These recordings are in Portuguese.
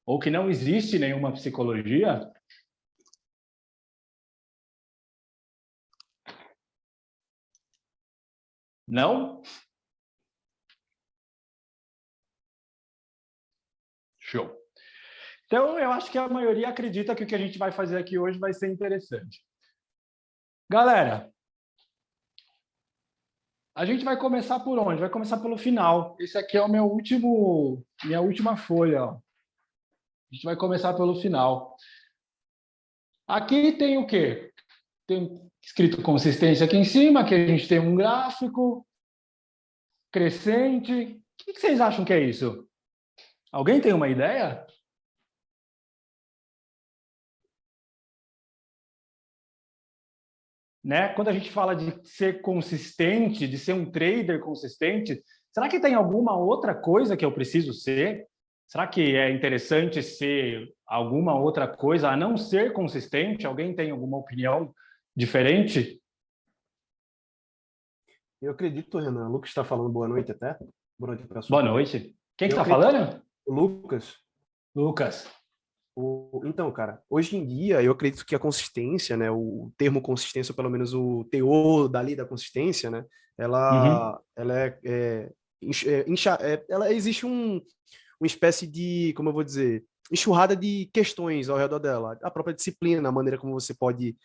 ou que não existe nenhuma psicologia? Não? Show. Então, eu acho que a maioria acredita que o que a gente vai fazer aqui hoje vai ser interessante. Galera, a gente vai começar por onde? Vai começar pelo final. Esse aqui é o minha última folha. Ó. A gente vai começar pelo final. Aqui tem o quê? Tem escrito consistência aqui em cima, aqui a gente tem um gráfico crescente. O que vocês acham que é isso? Alguém tem uma ideia? Né? Quando a gente fala de ser consistente, de ser um trader consistente, será que tem alguma outra coisa que eu preciso ser? Será que é interessante ser alguma outra coisa a não ser consistente? Alguém tem alguma opinião diferente? Eu acredito, Renan. O Lucas está falando boa noite até. Boa noite, pessoal. Boa noite. Quem está acredito... falando? O Lucas. Lucas. Então, cara, hoje em dia eu acredito que a consistência, né, o termo consistência, ou pelo menos o teor dali da consistência, né, ela existe uma espécie de, como eu vou dizer, enxurrada de questões ao redor dela. A própria disciplina, a maneira como você pode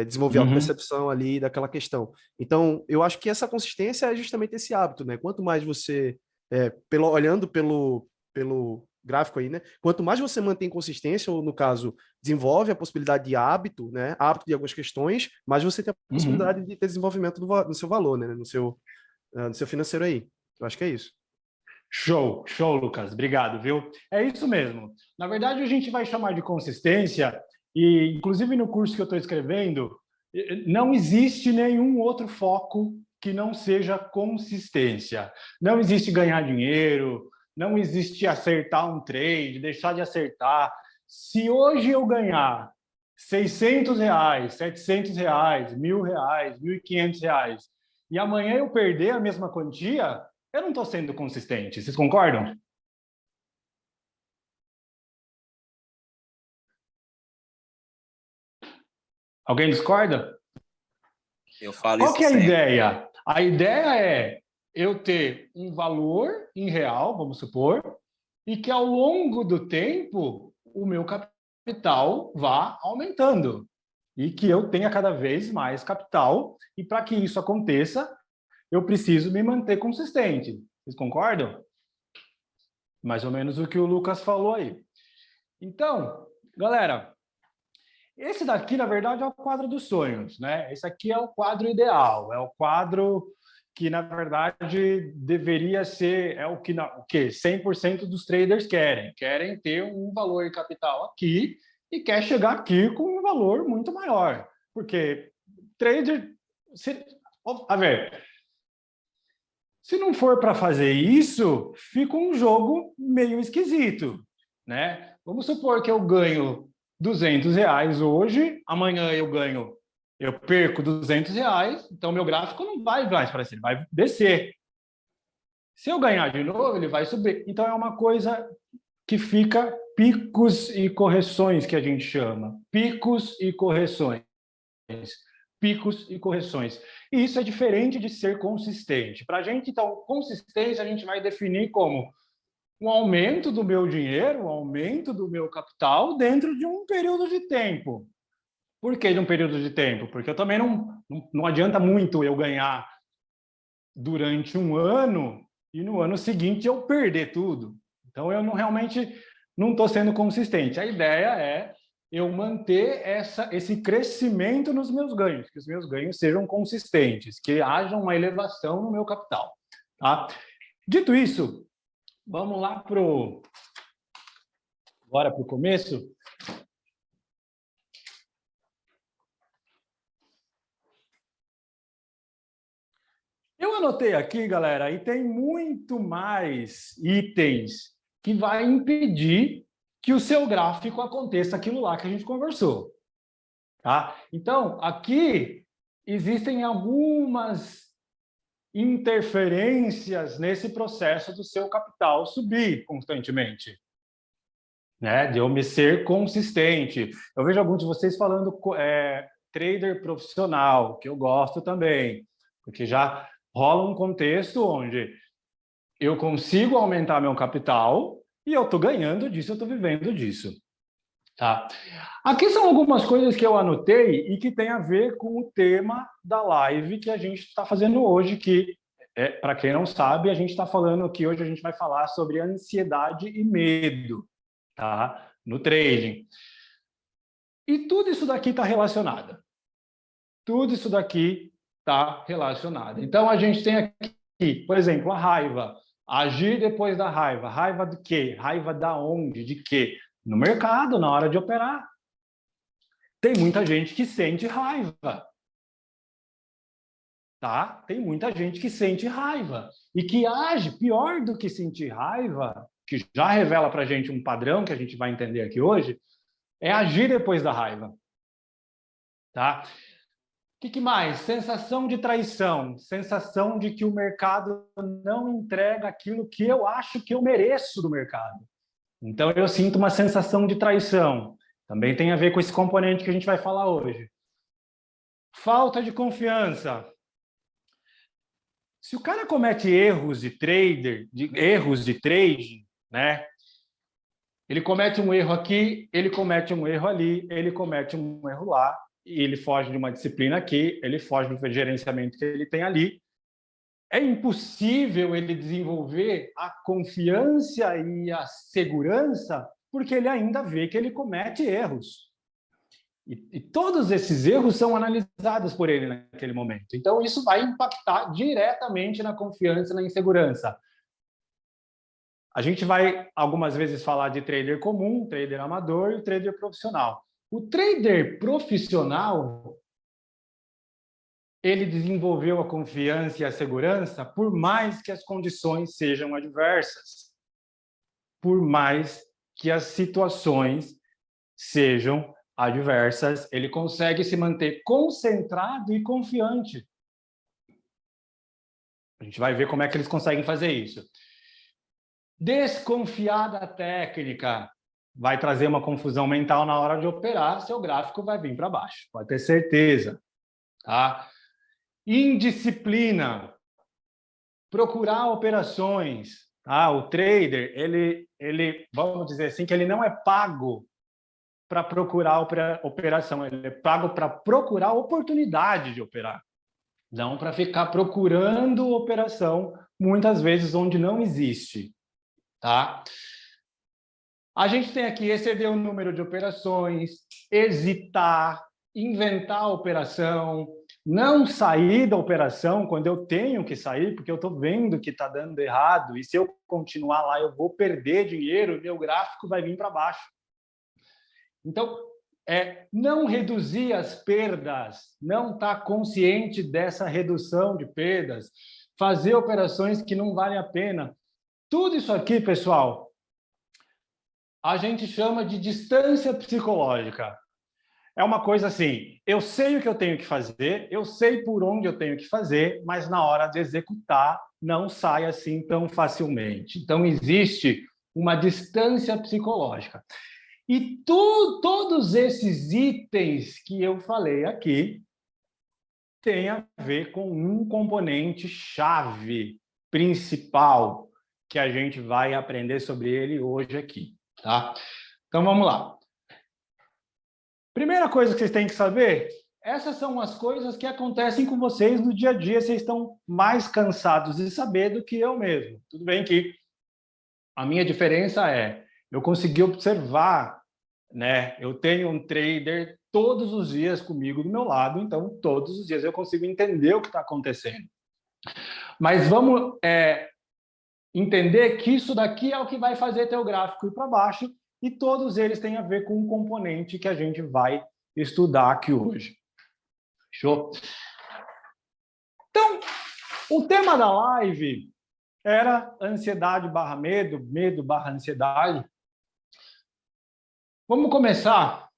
desenvolver a percepção ali daquela questão. Então, eu acho que essa consistência é justamente esse hábito, né? Quanto mais você, olhando pelo gráfico aí, né? Quanto mais você mantém consistência, ou no caso, desenvolve a possibilidade de hábito, né? Hábito de algumas questões, mais você tem a possibilidade de ter desenvolvimento no seu valor, né? No seu financeiro aí. Eu acho que é isso. Show, show, Lucas. Obrigado, viu? É isso mesmo. Na verdade, a gente vai chamar de consistência, e inclusive no curso que eu estou escrevendo, não existe nenhum outro foco que não seja consistência. Não existe ganhar dinheiro, não existe acertar um trade, deixar de acertar. Se hoje eu ganhar R$ 600, R$ 700, R$ 1.000, R$ 1.500, e amanhã eu perder a mesma quantia, eu não estou sendo consistente. Vocês concordam? Alguém discorda? Eu falo Qual isso que é a sempre. ideia? A ideia é eu ter um valor em real, vamos supor, e que ao longo do tempo o meu capital vá aumentando e que eu tenha cada vez mais capital. E para que isso aconteça, eu preciso me manter consistente. Vocês concordam? Mais ou menos o que o Lucas falou aí. Então, galera, esse daqui, na verdade, é o quadro dos sonhos, né? Esse aqui é o quadro ideal, é o quadro que, na verdade, deveria ser, é o que 100% dos traders querem ter um valor de capital aqui e quer chegar aqui com um valor muito maior, porque trader, a ver, se não for para fazer isso, fica um jogo meio esquisito, né? Vamos supor que eu ganho R$ 200 hoje, amanhã eu perco R$ 200, então meu gráfico não vai mais para cima, vai descer. Se eu ganhar de novo, ele vai subir. Então é uma coisa que fica picos e correções, que a gente chama. Picos e correções. Picos e correções. E isso é diferente de ser consistente. Para a gente, então, consistência a gente vai definir como um aumento do meu dinheiro, um aumento do meu capital dentro de um período de tempo. Por que de um período de tempo? Porque eu também não adianta muito eu ganhar durante um ano e no ano seguinte eu perder tudo. Então eu realmente não estou sendo consistente. A ideia é eu manter esse crescimento nos meus ganhos, que os meus ganhos sejam consistentes, que haja uma elevação no meu capital. Tá? Dito isso, vamos lá agora para o começo. Eu anotei aqui, galera, e tem muito mais itens que vai impedir que o seu gráfico aconteça aquilo lá que a gente conversou. Tá? Então, aqui existem algumas interferências nesse processo do seu capital subir constantemente. né? De eu me ser consistente. Eu vejo alguns de vocês falando trader profissional, que eu gosto também, porque já rola um contexto onde eu consigo aumentar meu capital e eu estou ganhando disso, eu estou vivendo disso. Tá? Aqui são algumas coisas que eu anotei e que tem a ver com o tema da live que a gente está fazendo hoje, que, para quem não sabe, a gente está falando que hoje a gente vai falar sobre ansiedade e medo, tá? No trading. E tudo isso daqui está relacionado. Tudo isso daqui está relacionado. Então, a gente tem aqui, por exemplo, a raiva. Agir depois da raiva. Raiva do quê? Raiva da onde? De quê? No mercado, na hora de operar. Tem muita gente que sente raiva. Tá? Tem muita gente que sente raiva. E que age pior do que sentir raiva, que já revela para a gente um padrão que a gente vai entender aqui hoje, é agir depois da raiva. Tá? O que mais? Sensação de traição, sensação de que o mercado não entrega aquilo que eu acho que eu mereço do mercado. Então, eu sinto uma sensação de traição. Também tem a ver com esse componente que a gente vai falar hoje. Falta de confiança. Se o cara comete erros de trader, erros de trading, né? Ele comete um erro aqui, ele comete um erro ali, ele comete um erro lá, e ele foge de uma disciplina aqui, ele foge do gerenciamento que ele tem ali. É impossível ele desenvolver a confiança e a segurança porque ele ainda vê que ele comete erros. E todos esses erros são analisados por ele naquele momento. Então, isso vai impactar diretamente na confiança e na insegurança. A gente vai, algumas vezes, falar de trader comum, trader amador e trader profissional. O trader profissional, ele desenvolveu a confiança e a segurança por mais que as condições sejam adversas, por mais que as situações sejam adversas, ele consegue se manter concentrado e confiante. A gente vai ver como é que eles conseguem fazer isso. Desconfiar da técnica vai trazer uma confusão mental na hora de operar, seu gráfico vai vir para baixo, pode ter certeza. Tá? Indisciplina, procurar operações. Tá? O trader, ele, vamos dizer assim, que ele não é pago para procurar operação, ele é pago para procurar oportunidade de operar, não para ficar procurando operação, muitas vezes onde não existe. Tá? A gente tem aqui exceder o número de operações, hesitar, inventar a operação, não sair da operação quando eu tenho que sair, porque eu estou vendo que está dando errado, e se eu continuar lá eu vou perder dinheiro, meu gráfico vai vir para baixo. Então, não reduzir as perdas, não estar consciente dessa redução de perdas, fazer operações que não valem a pena. Tudo isso aqui, pessoal, a gente chama de distância psicológica. É uma coisa assim, eu sei o que eu tenho que fazer, eu sei por onde eu tenho que fazer, mas na hora de executar não sai assim tão facilmente. Então, existe uma distância psicológica. E todos esses itens que eu falei aqui têm a ver com um componente chave, principal, que a gente vai aprender sobre ele hoje aqui. Tá? Então, vamos lá. Primeira coisa que vocês têm que saber, essas são as coisas que acontecem com vocês no dia a dia, vocês estão mais cansados de saber do que eu mesmo. Tudo bem que a minha diferença é, eu consegui observar, né? Eu tenho um trader todos os dias comigo do meu lado, então todos os dias eu consigo entender o que está acontecendo. Mas vamos entender que isso daqui é o que vai fazer teu gráfico ir para baixo, e todos eles têm a ver com um componente que a gente vai estudar aqui hoje. Fechou? Então, o tema da live era ansiedade barra medo, medo barra ansiedade. Vamos começar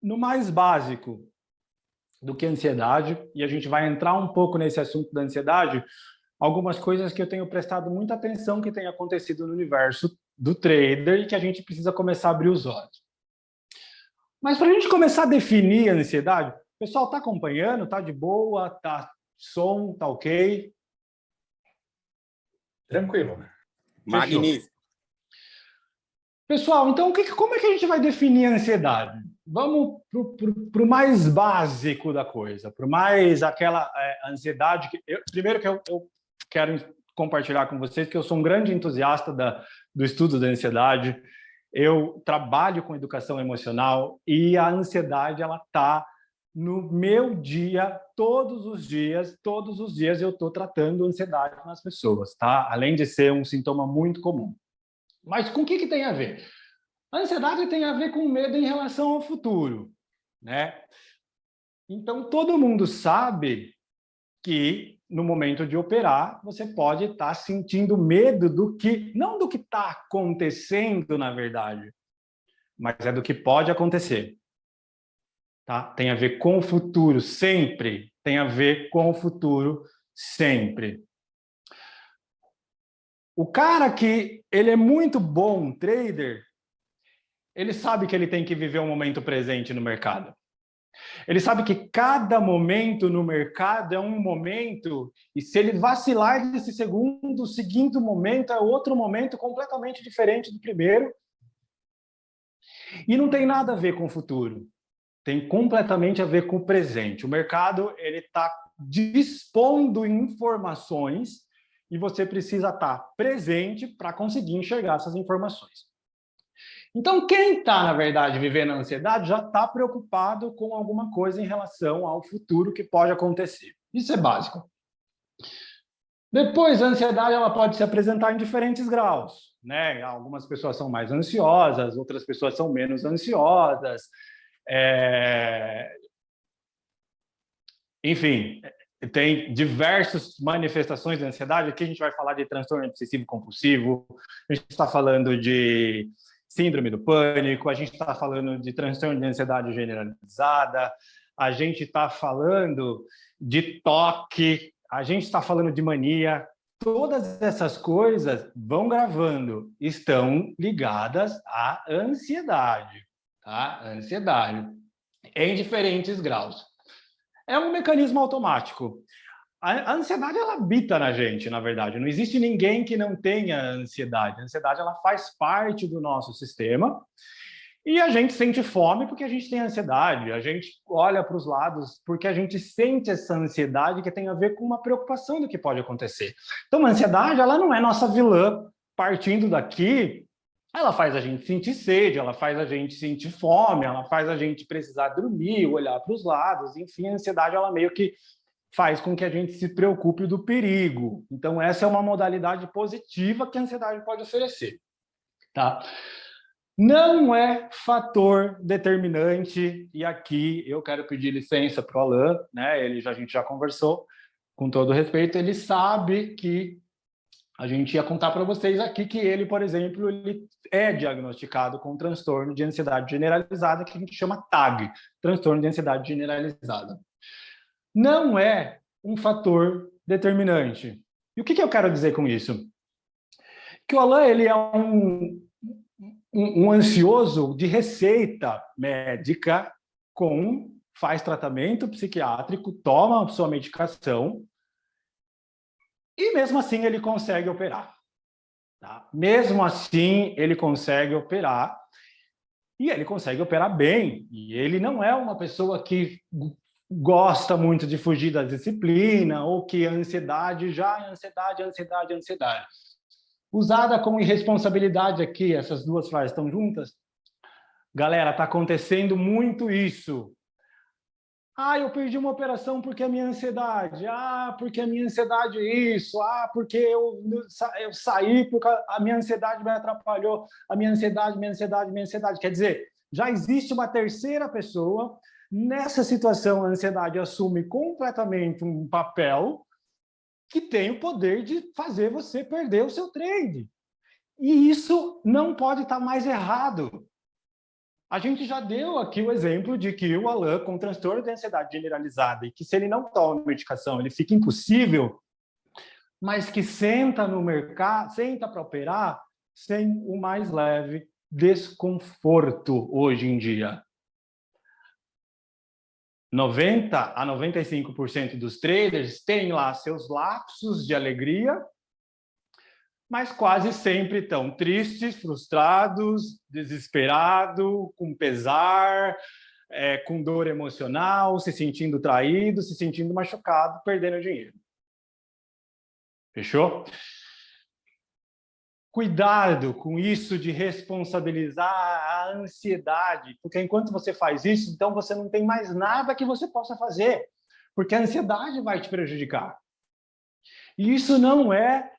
no mais básico do que ansiedade, e a gente vai entrar um pouco nesse assunto da ansiedade, algumas coisas que eu tenho prestado muita atenção que tem acontecido no universo do trader e que a gente precisa começar a abrir os olhos. Mas para a gente começar a definir a ansiedade, o pessoal está acompanhando? Está de boa? Está som? Está ok? Tranquilo. Magnífico. Pessoal, então como é que a gente vai definir a ansiedade? Vamos para o mais básico da coisa, para mais aquela ansiedade que primeiro que eu quero compartilhar com vocês que eu sou um grande entusiasta do estudo da ansiedade. Eu trabalho com educação emocional e a ansiedade ela está no meu dia, todos os dias eu estou tratando ansiedade nas pessoas, tá? Além de ser um sintoma muito comum. Mas com o que tem a ver? A ansiedade tem a ver com medo em relação ao futuro, né? Então, todo mundo sabe que no momento de operar, você pode estar sentindo medo não do que está acontecendo, na verdade, mas é do que pode acontecer. Tá? Tem a ver com o futuro, sempre. Tem a ver com o futuro, sempre. O cara que ele é muito bom trader, ele sabe que ele tem que viver um momento presente no mercado. Ele sabe que cada momento no mercado é um momento, e se ele vacilar desse segundo, o seguinte momento é outro momento completamente diferente do primeiro. E não tem nada a ver com o futuro. Tem completamente a ver com o presente. O mercado ele está dispondo informações e você precisa estar presente para conseguir enxergar essas informações. Então, quem está, na verdade, vivendo a ansiedade já está preocupado com alguma coisa em relação ao futuro que pode acontecer. Isso é básico. Depois, a ansiedade ela pode se apresentar em diferentes graus, né? Algumas pessoas são mais ansiosas, outras pessoas são menos ansiosas. Enfim, tem diversas manifestações de ansiedade. Aqui a gente vai falar de transtorno obsessivo compulsivo, a gente está falando de síndrome do pânico, a gente está falando de transtorno de ansiedade generalizada, a gente está falando de toque, a gente está falando de mania. Todas essas coisas vão gravando, estão ligadas à ansiedade, tá? Ansiedade, em diferentes graus. É um mecanismo automático. A ansiedade, ela habita na gente, na verdade. Não existe ninguém que não tenha ansiedade. A ansiedade, ela faz parte do nosso sistema. E a gente sente fome porque a gente tem ansiedade. A gente olha para os lados porque a gente sente essa ansiedade que tem a ver com uma preocupação do que pode acontecer. Então, a ansiedade, ela não é nossa vilã. Partindo daqui, ela faz a gente sentir sede, ela faz a gente sentir fome, ela faz a gente precisar dormir, olhar para os lados. Enfim, a ansiedade, ela meio que faz com que a gente se preocupe do perigo. Então, essa é uma modalidade positiva que a ansiedade pode oferecer. Tá? Não é fator determinante, e aqui eu quero pedir licença para o Alan, né? A gente já conversou, com todo respeito, ele sabe que a gente ia contar para vocês aqui que ele, por exemplo, ele é diagnosticado com transtorno de ansiedade generalizada, que a gente chama TAG, transtorno de ansiedade generalizada. Não é um fator determinante. E o que eu quero dizer com isso? Que o Alan, ele é um ansioso de receita médica, faz tratamento psiquiátrico, toma sua medicação, e mesmo assim ele consegue operar. Tá? Mesmo assim ele consegue operar, e ele consegue operar bem. E ele não é uma pessoa que gosta muito de fugir da disciplina, ou que a ansiedade é ansiedade. Usada como irresponsabilidade aqui, essas duas frases estão juntas? Galera, está acontecendo muito isso. Eu perdi uma operação porque a minha ansiedade. Porque a minha ansiedade é isso. Porque eu saí porque a minha ansiedade me atrapalhou. A minha ansiedade. Quer dizer, já existe uma terceira pessoa. Nessa situação, a ansiedade assume completamente um papel que tem o poder de fazer você perder o seu trade. E isso não pode estar mais errado. A gente já deu aqui o exemplo de que o Alan, com transtorno de ansiedade generalizada, e que se ele não toma medicação, ele fica impossível, mas que senta no mercado, senta para operar, sem o mais leve desconforto hoje em dia. 90 a 95% dos traders têm lá seus lapsos de alegria, mas quase sempre estão tristes, frustrados, desesperados, com pesar, com dor emocional, se sentindo traído, se sentindo machucado, perdendo dinheiro. Fechou? Cuidado com isso de responsabilizar a ansiedade, porque enquanto você faz isso, então você não tem mais nada que você possa fazer, porque a ansiedade vai te prejudicar. E isso não é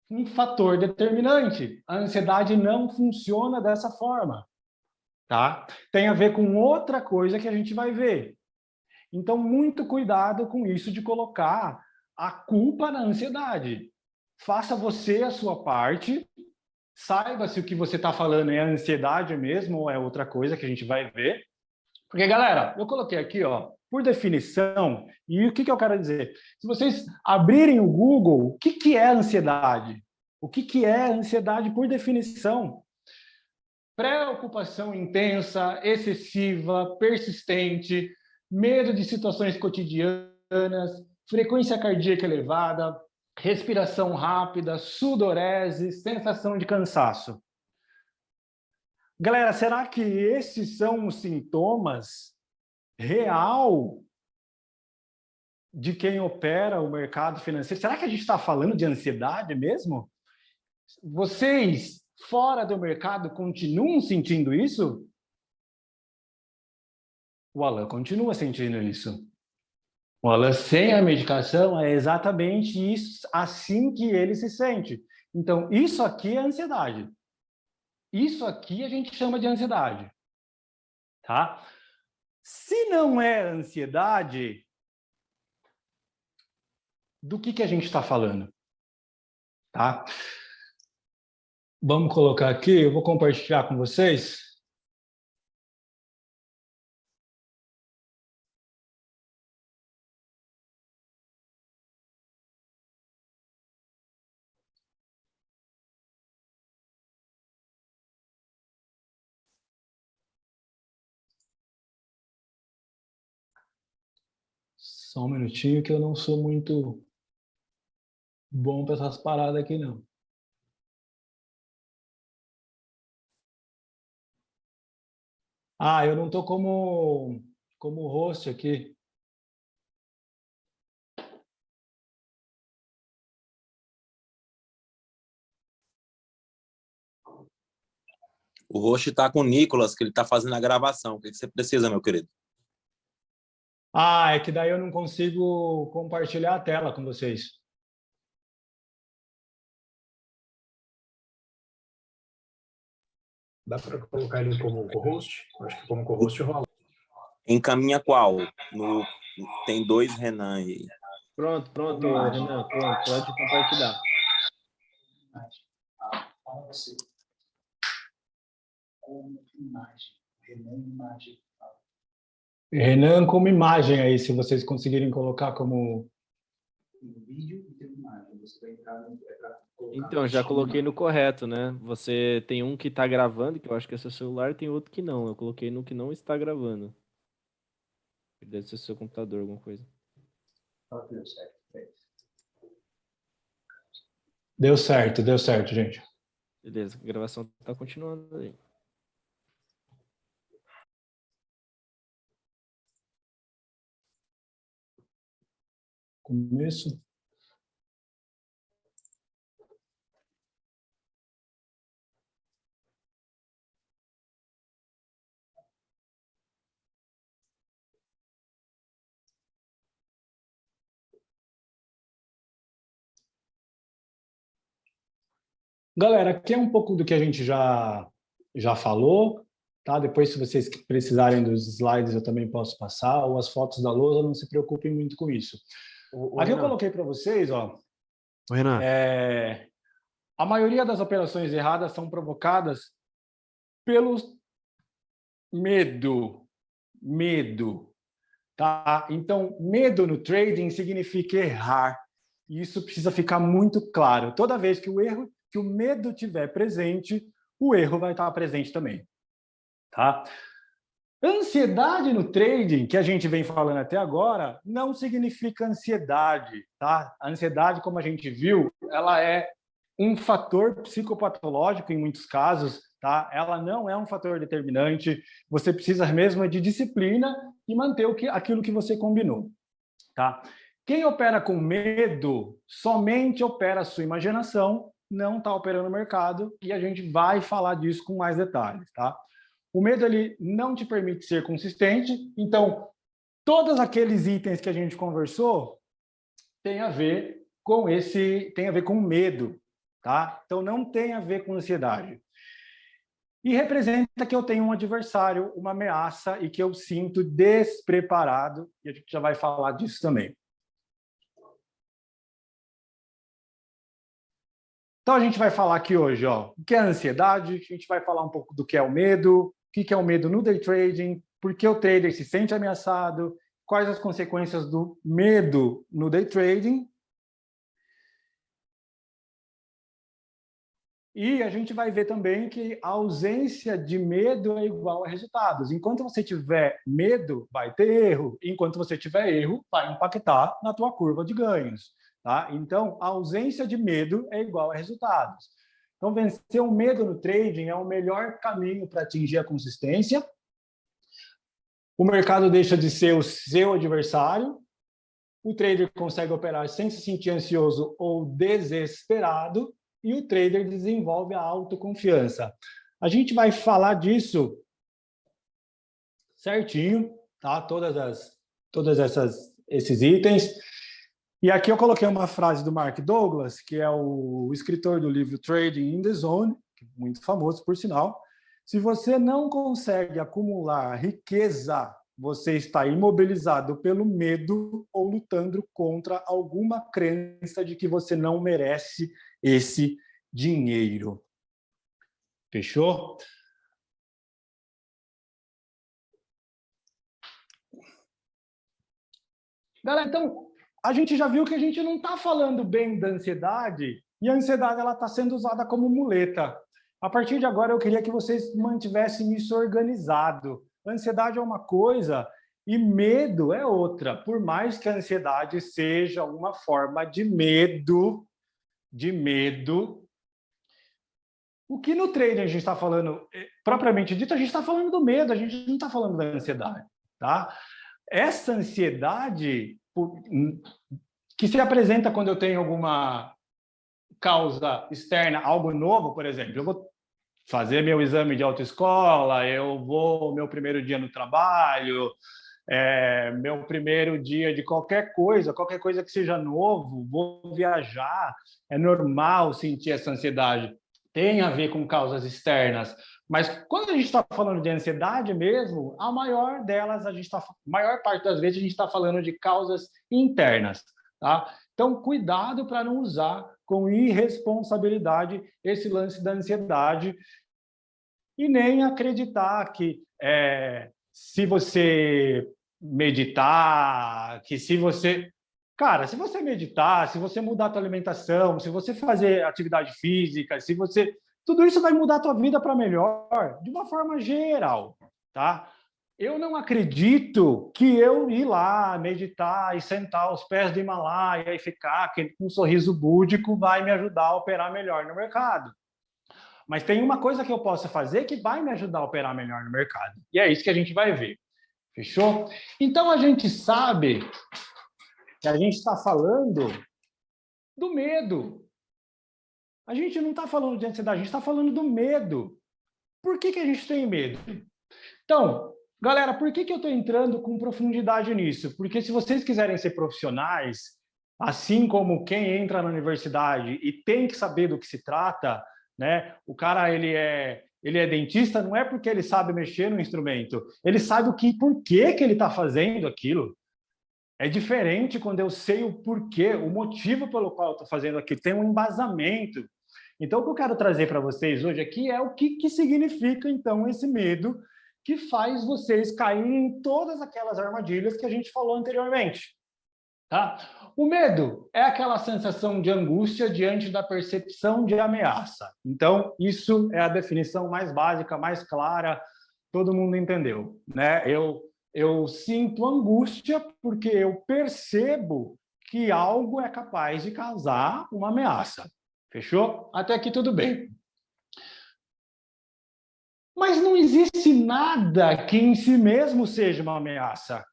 um fator determinante. A ansiedade não funciona dessa forma, tá? Tem a ver com outra coisa que a gente vai ver. Então, muito cuidado com isso de colocar a culpa na ansiedade. Faça você a sua parte, saiba se o que você está falando é ansiedade mesmo ou é outra coisa que a gente vai ver. Porque, galera, eu coloquei aqui, ó, por definição, e o que eu quero dizer? Se vocês abrirem o Google, o que é ansiedade? O que é ansiedade por definição? Preocupação intensa, excessiva, persistente, medo de situações cotidianas, frequência cardíaca elevada, respiração rápida, sudorese, sensação de cansaço. Galera, será que esses são os sintomas real de quem opera o mercado financeiro? Será que a gente está falando de ansiedade mesmo? Vocês, fora do mercado, continuam sentindo isso? O Alan continua sentindo isso. O Alan, sem a medicação, é exatamente isso, assim que ele se sente. Então, isso aqui é ansiedade. Isso aqui a gente chama de ansiedade. Tá? Se não é ansiedade, do que a gente está falando? Tá? Vamos colocar aqui, eu vou compartilhar com vocês. Só um minutinho que eu não sou muito bom para essas paradas aqui, não. Ah, eu não estou como host aqui. O host está com o Nicolas, que ele está fazendo a gravação. O que você precisa, meu querido? Ah, é que daí eu não consigo compartilhar a tela com vocês. Dá para colocar ele como co-host? Acho que como co-host rola. Encaminha qual? Tem 2 Renan aí. Pronto, Renan, pronto, pode compartilhar. Renan como imagem aí, se vocês conseguirem colocar como... Então, já coloquei no correto, né? Você tem um que está gravando, que eu acho que é seu celular, tem outro que não. Eu coloquei no que não está gravando. Deve ser seu computador, alguma coisa. Deu certo, gente. Beleza, a gravação está continuando aí. Começo. Galera, aqui é um pouco do que a gente já falou, tá? Depois, se vocês precisarem dos slides, eu também posso passar, ou as fotos da lousa, não se preocupem muito com isso. Aqui eu coloquei para vocês, ó. Renan. A maioria das operações erradas são provocadas pelo medo, tá? Então, medo no trading significa errar. E isso precisa ficar muito claro. Toda vez que o erro que o medo estiver presente, o erro vai estar presente também. Tá? Ansiedade no trading, que a gente vem falando até agora, não significa ansiedade. Tá? A ansiedade, como a gente viu, ela é um fator psicopatológico em muitos casos, tá? Ela não é um fator determinante. Você precisa mesmo de disciplina e manter aquilo que você combinou, tá? Quem opera com medo somente opera a sua imaginação, não está operando o mercado, e a gente vai falar disso com mais detalhes, tá? O medo ele não te permite ser consistente, então todos aqueles itens que a gente conversou tem a ver com medo, tá? Então não tem a ver com ansiedade. E representa que eu tenho um adversário, uma ameaça e que eu sinto despreparado, e a gente já vai falar disso também. Então a gente vai falar aqui hoje, ó, o que é a ansiedade, a gente vai falar um pouco do que é o medo, o que é o medo no day trading, por que o trader se sente ameaçado, quais as consequências do medo no day trading. E a gente vai ver também que a ausência de medo é igual a resultados. Enquanto você tiver medo, vai ter erro. Enquanto você tiver erro, vai impactar na tua curva de ganhos. Tá? Então, a ausência de medo é igual a resultados. Então, vencer o medo no trading é o melhor caminho para atingir a consistência. O mercado deixa de ser o seu adversário. O trader consegue operar sem se sentir ansioso ou desesperado. E o trader desenvolve a autoconfiança. A gente vai falar disso certinho, tá? Todas esses itens. E aqui eu coloquei uma frase do Mark Douglas, que é o escritor do livro Trading in the Zone, muito famoso, por sinal. Se você não consegue acumular riqueza, você está imobilizado pelo medo ou lutando contra alguma crença de que você não merece esse dinheiro. Fechou? Galera, então, a gente já viu que a gente não está falando bem da ansiedade, e a ansiedade está sendo usada como muleta. A partir de agora, eu queria que vocês mantivessem isso organizado. A ansiedade é uma coisa e medo é outra. Por mais que a ansiedade seja uma forma de medo, o que no trading a gente está falando, propriamente dito, a gente está falando do medo, a gente não está falando da ansiedade, tá? Essa ansiedade que se apresenta quando eu tenho alguma causa externa, algo novo, por exemplo, eu vou fazer meu exame de autoescola, eu vou meu primeiro dia no trabalho, meu primeiro dia de qualquer coisa que seja novo, vou viajar, é normal sentir essa ansiedade. Tem a ver com causas externas, mas quando a gente está falando de ansiedade mesmo, a maior parte das vezes a gente está falando de causas internas, tá? Então, cuidado para não usar com irresponsabilidade esse lance da ansiedade e nem acreditar que se você meditar, que se você... Cara, se você meditar, se você mudar a tua alimentação, se você fazer atividade física, tudo isso vai mudar a tua vida para melhor, de uma forma geral, tá? Eu não acredito que eu ir lá meditar e sentar aos pés do Himalaia e ficar com um sorriso búdico vai me ajudar a operar melhor no mercado. Mas tem uma coisa que eu posso fazer que vai me ajudar a operar melhor no mercado. E é isso que a gente vai ver. Fechou? Então, a gente sabe que a gente está falando do medo. A gente não está falando de ansiedade, a gente está falando do medo. Por que a gente tem medo? Então, galera, por que eu estou entrando com profundidade nisso? Porque se vocês quiserem ser profissionais, assim como quem entra na universidade e tem que saber do que se trata, né? O cara ele é dentista, não é porque ele sabe mexer no instrumento, ele sabe por que ele está fazendo aquilo. É diferente quando eu sei o porquê, o motivo pelo qual eu estou fazendo aquilo, tem um embasamento. Então, o que eu quero trazer para vocês hoje aqui é o que significa, então, esse medo que faz vocês caírem em todas aquelas armadilhas que a gente falou anteriormente. Tá? O medo é aquela sensação de angústia diante da percepção de ameaça. Então, isso é a definição mais básica, mais clara, todo mundo entendeu, né? Eu sinto angústia porque eu percebo que algo é capaz de causar uma ameaça. Fechou? Até aqui tudo bem. Mas não existe nada que em si mesmo seja uma ameaça.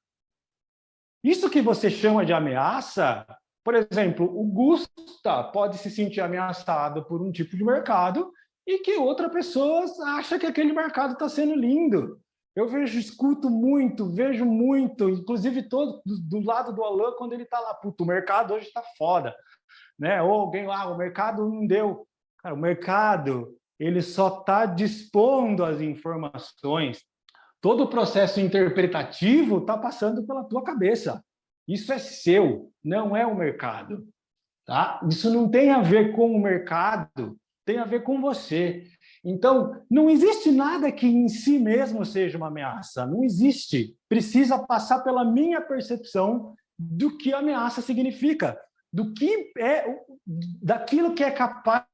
Isso que você chama de ameaça, por exemplo, o Gusta pode se sentir ameaçado por um tipo de mercado e que outra pessoa acha que aquele mercado está sendo lindo. Eu escuto muito, vejo muito, inclusive todo do lado do Alan, quando ele está lá, puto, o mercado hoje está foda, né? Ou alguém lá, o mercado não deu. Cara, o mercado, ele só está dispondo as informações. Todo o processo interpretativo está passando pela tua cabeça. Isso é seu, não é o mercado. Tá? Isso não tem a ver com o mercado, tem a ver com você. Então, não existe nada que em si mesmo seja uma ameaça. Não existe. Precisa passar pela minha percepção do que a ameaça significa, do que é, daquilo que é capaz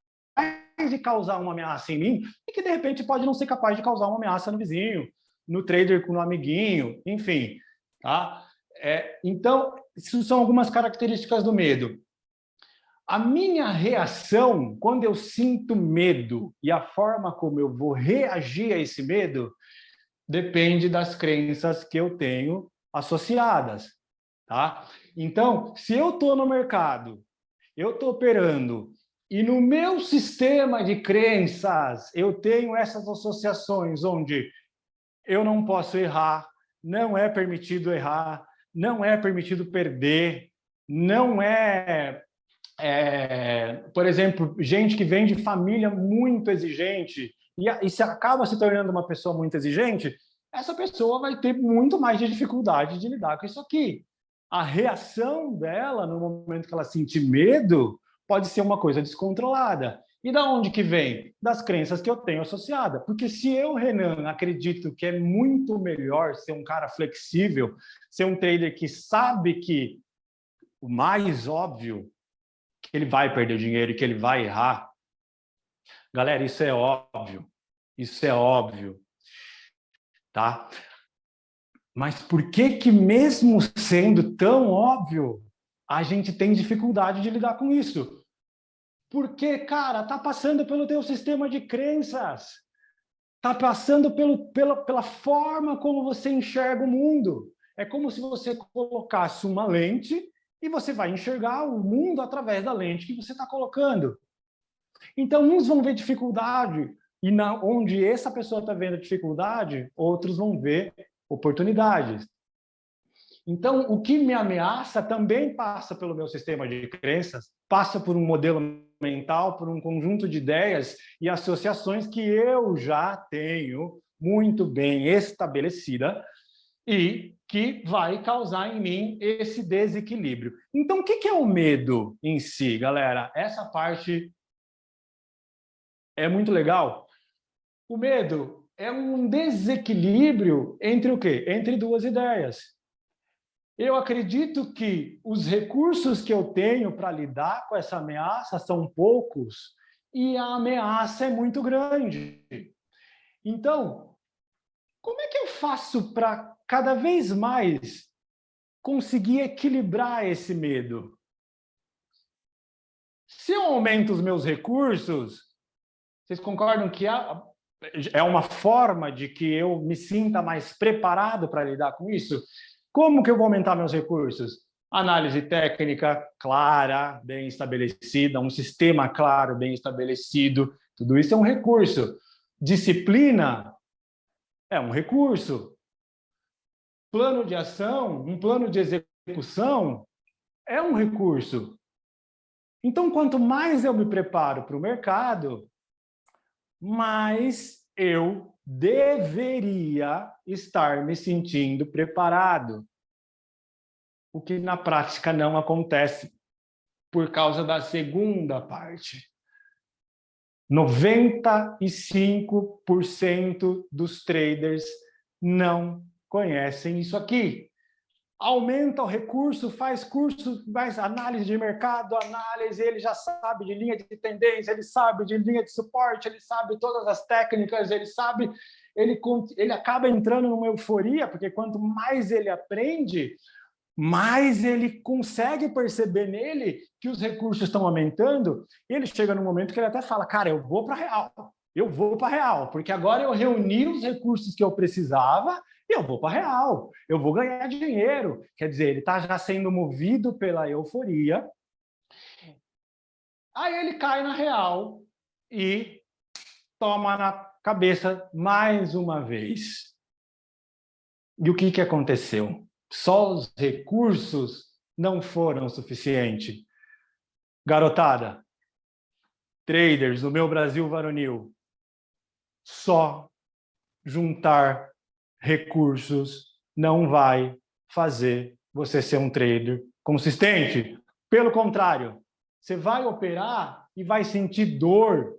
de causar uma ameaça em mim e que, de repente, pode não ser capaz de causar uma ameaça no vizinho, no trader com um amiguinho, enfim. Tá? Então, isso são algumas características do medo. A minha reação, quando eu sinto medo e a forma como eu vou reagir a esse medo, depende das crenças que eu tenho associadas. Tá? Então, se eu estou no mercado, eu estou operando, e no meu sistema de crenças eu tenho essas associações onde eu não posso errar, não é permitido errar, não é permitido perder, não por exemplo, gente que vem de família muito exigente e se acaba se tornando uma pessoa muito exigente, essa pessoa vai ter muito mais de dificuldade de lidar com isso aqui. A reação dela, no momento que ela sentir medo, pode ser uma coisa descontrolada. E da onde que vem? Das crenças que eu tenho associada. Porque se eu, Renan, acredito que é muito melhor ser um cara flexível, ser um trader que sabe que o mais óbvio que ele vai perder dinheiro e que ele vai errar. Galera, isso é óbvio. Isso é óbvio. Tá? Mas por que mesmo sendo tão óbvio, a gente tem dificuldade de lidar com isso? Porque, cara, tá passando pelo teu sistema de crenças. Tá passando pela forma como você enxerga o mundo. É como se você colocasse uma lente e você vai enxergar o mundo através da lente que você está colocando. Então, uns vão ver dificuldade, e onde essa pessoa está vendo dificuldade, outros vão ver oportunidades. Então, o que me ameaça também passa pelo meu sistema de crenças, passa por um modelo mental, por um conjunto de ideias e associações que eu já tenho muito bem estabelecida, e que vai causar em mim esse desequilíbrio. Então, o que é o medo em si, galera? Essa parte é muito legal. O medo é um desequilíbrio entre o quê? Entre duas ideias. Eu acredito que os recursos que eu tenho para lidar com essa ameaça são poucos e a ameaça é muito grande. Então, como é que eu faço para cada vez mais conseguir equilibrar esse medo? Se eu aumento os meus recursos, vocês concordam que é uma forma de que eu me sinta mais preparado para lidar com isso? Como que eu vou aumentar meus recursos? Análise técnica clara, bem estabelecida, um sistema claro, bem estabelecido, tudo isso é um recurso. Disciplina é um recurso. Plano de ação, um plano de execução é um recurso. Então, quanto mais eu me preparo para o mercado, mais eu deveria estar me sentindo preparado. O que na prática não acontece por causa da segunda parte. 95% dos traders não conhecem isso aqui. aumenta o recurso, faz curso, faz análise de mercado, análise, ele já sabe de linha de tendência, ele sabe de linha de suporte, ele sabe todas as técnicas, ele sabe, ele acaba entrando numa euforia, porque quanto mais ele aprende, mais ele consegue perceber nele que os recursos estão aumentando, e ele chega num momento que ele até fala, cara, eu vou para real, porque agora eu reuni os recursos que eu precisava e eu vou para real, eu vou ganhar dinheiro. Quer dizer, ele está já sendo movido pela euforia. Aí ele cai na real e toma na cabeça mais uma vez. E o que aconteceu? Só os recursos não foram suficientes. Garotada, traders do meu Brasil varonil, só juntar recursos não vai fazer você ser um trader consistente. Pelo contrário, você vai operar e vai sentir dor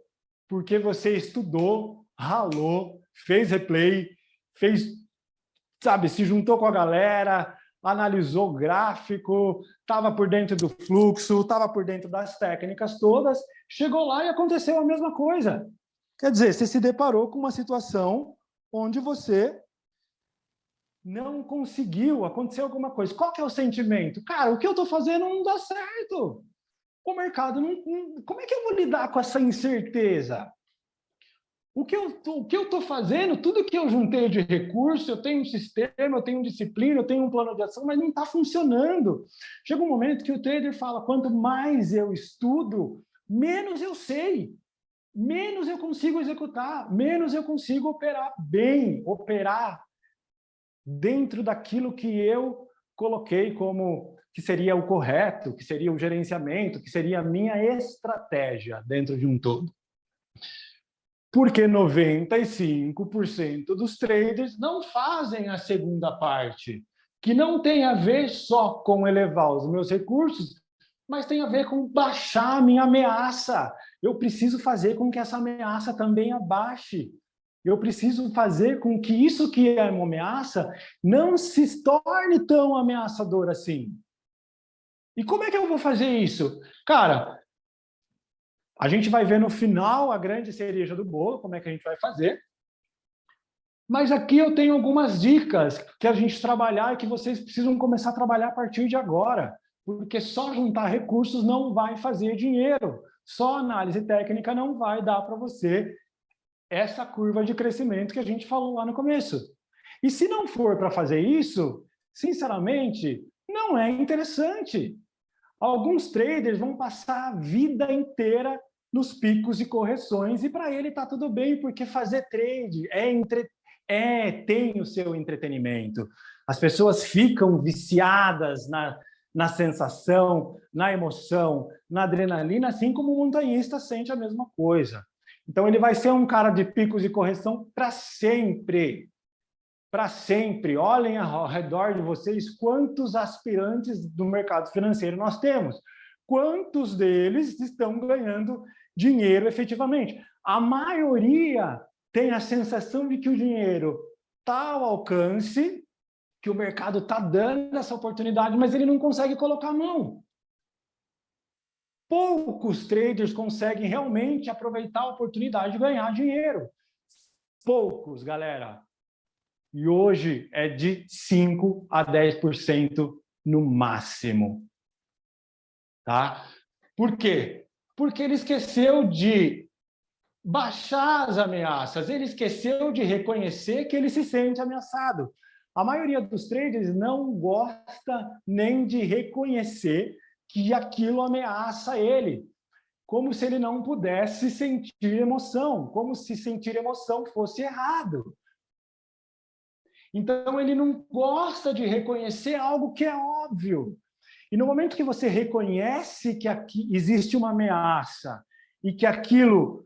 porque você estudou, ralou, fez replay, se juntou com a galera, analisou gráfico, estava por dentro do fluxo, estava por dentro das técnicas todas, chegou lá e aconteceu a mesma coisa. Quer dizer, você se deparou com uma situação onde você não conseguiu, aconteceu alguma coisa. Qual que é o sentimento? Cara, o que eu estou fazendo não dá certo. O mercado não... Como é que eu vou lidar com essa incerteza? O que eu estou fazendo, tudo que eu juntei de recurso, eu tenho um sistema, eu tenho disciplina, eu tenho um plano de ação, mas não está funcionando. Chega um momento que o trader fala, quanto mais eu estudo, menos eu sei, menos eu consigo executar, menos eu consigo operar bem, operar dentro daquilo que eu coloquei como que seria o correto, que seria o gerenciamento, que seria a minha estratégia dentro de um todo. Porque 95% dos traders não fazem a segunda parte, que não tem a ver só com elevar os meus recursos, mas tem a ver com baixar a minha ameaça. Eu preciso fazer com que essa ameaça também abaixe. Eu preciso fazer com que isso que é uma ameaça não se torne tão ameaçador assim. E como é que eu vou fazer isso? Cara, a gente vai ver no final a grande cereja do bolo, como é que a gente vai fazer. Mas aqui eu tenho algumas dicas que a gente trabalhar e que vocês precisam começar a trabalhar a partir de agora. Porque só juntar recursos não vai fazer dinheiro. Só análise técnica não vai dar para você essa curva de crescimento que a gente falou lá no começo. E se não for para fazer isso, sinceramente, não é interessante. Alguns traders vão passar a vida inteira nos picos e correções, e para ele está tudo bem, porque fazer trade tem o seu entretenimento. As pessoas ficam viciadas na sensação, na emoção, na adrenalina, assim como o montanhista sente a mesma coisa. Então, ele vai ser um cara de picos e correção para sempre. Para sempre. Olhem ao redor de vocês quantos aspirantes do mercado financeiro nós temos. Quantos deles estão ganhando dinheiro efetivamente? A maioria tem a sensação de que o dinheiro está ao alcance, que o mercado está dando essa oportunidade, mas ele não consegue colocar a mão. Poucos traders conseguem realmente aproveitar a oportunidade de ganhar dinheiro. Poucos, galera. E hoje é de 5 a 10% no máximo. Tá? Por quê? Porque ele esqueceu de baixar as ameaças, ele esqueceu de reconhecer que ele se sente ameaçado. A maioria dos traders não gosta nem de reconhecer que aquilo ameaça ele, como se ele não pudesse sentir emoção, como se sentir emoção fosse errado. Então, ele não gosta de reconhecer algo que é óbvio. E no momento que você reconhece que aqui existe uma ameaça e que aquilo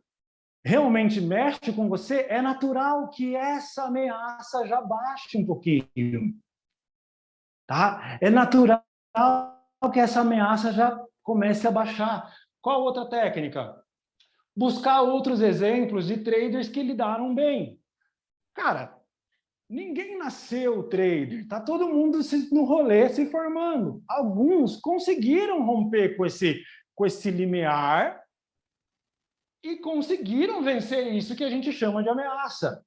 realmente mexe com você, é natural que essa ameaça já baixe um pouquinho. Tá? É natural que essa ameaça já comece a baixar. Qual outra técnica? Buscar outros exemplos de traders que lidaram bem. Cara, Ninguém nasceu trader, tá todo mundo no rolê se formando. Alguns conseguiram romper com esse limiar e conseguiram vencer isso que a gente chama de ameaça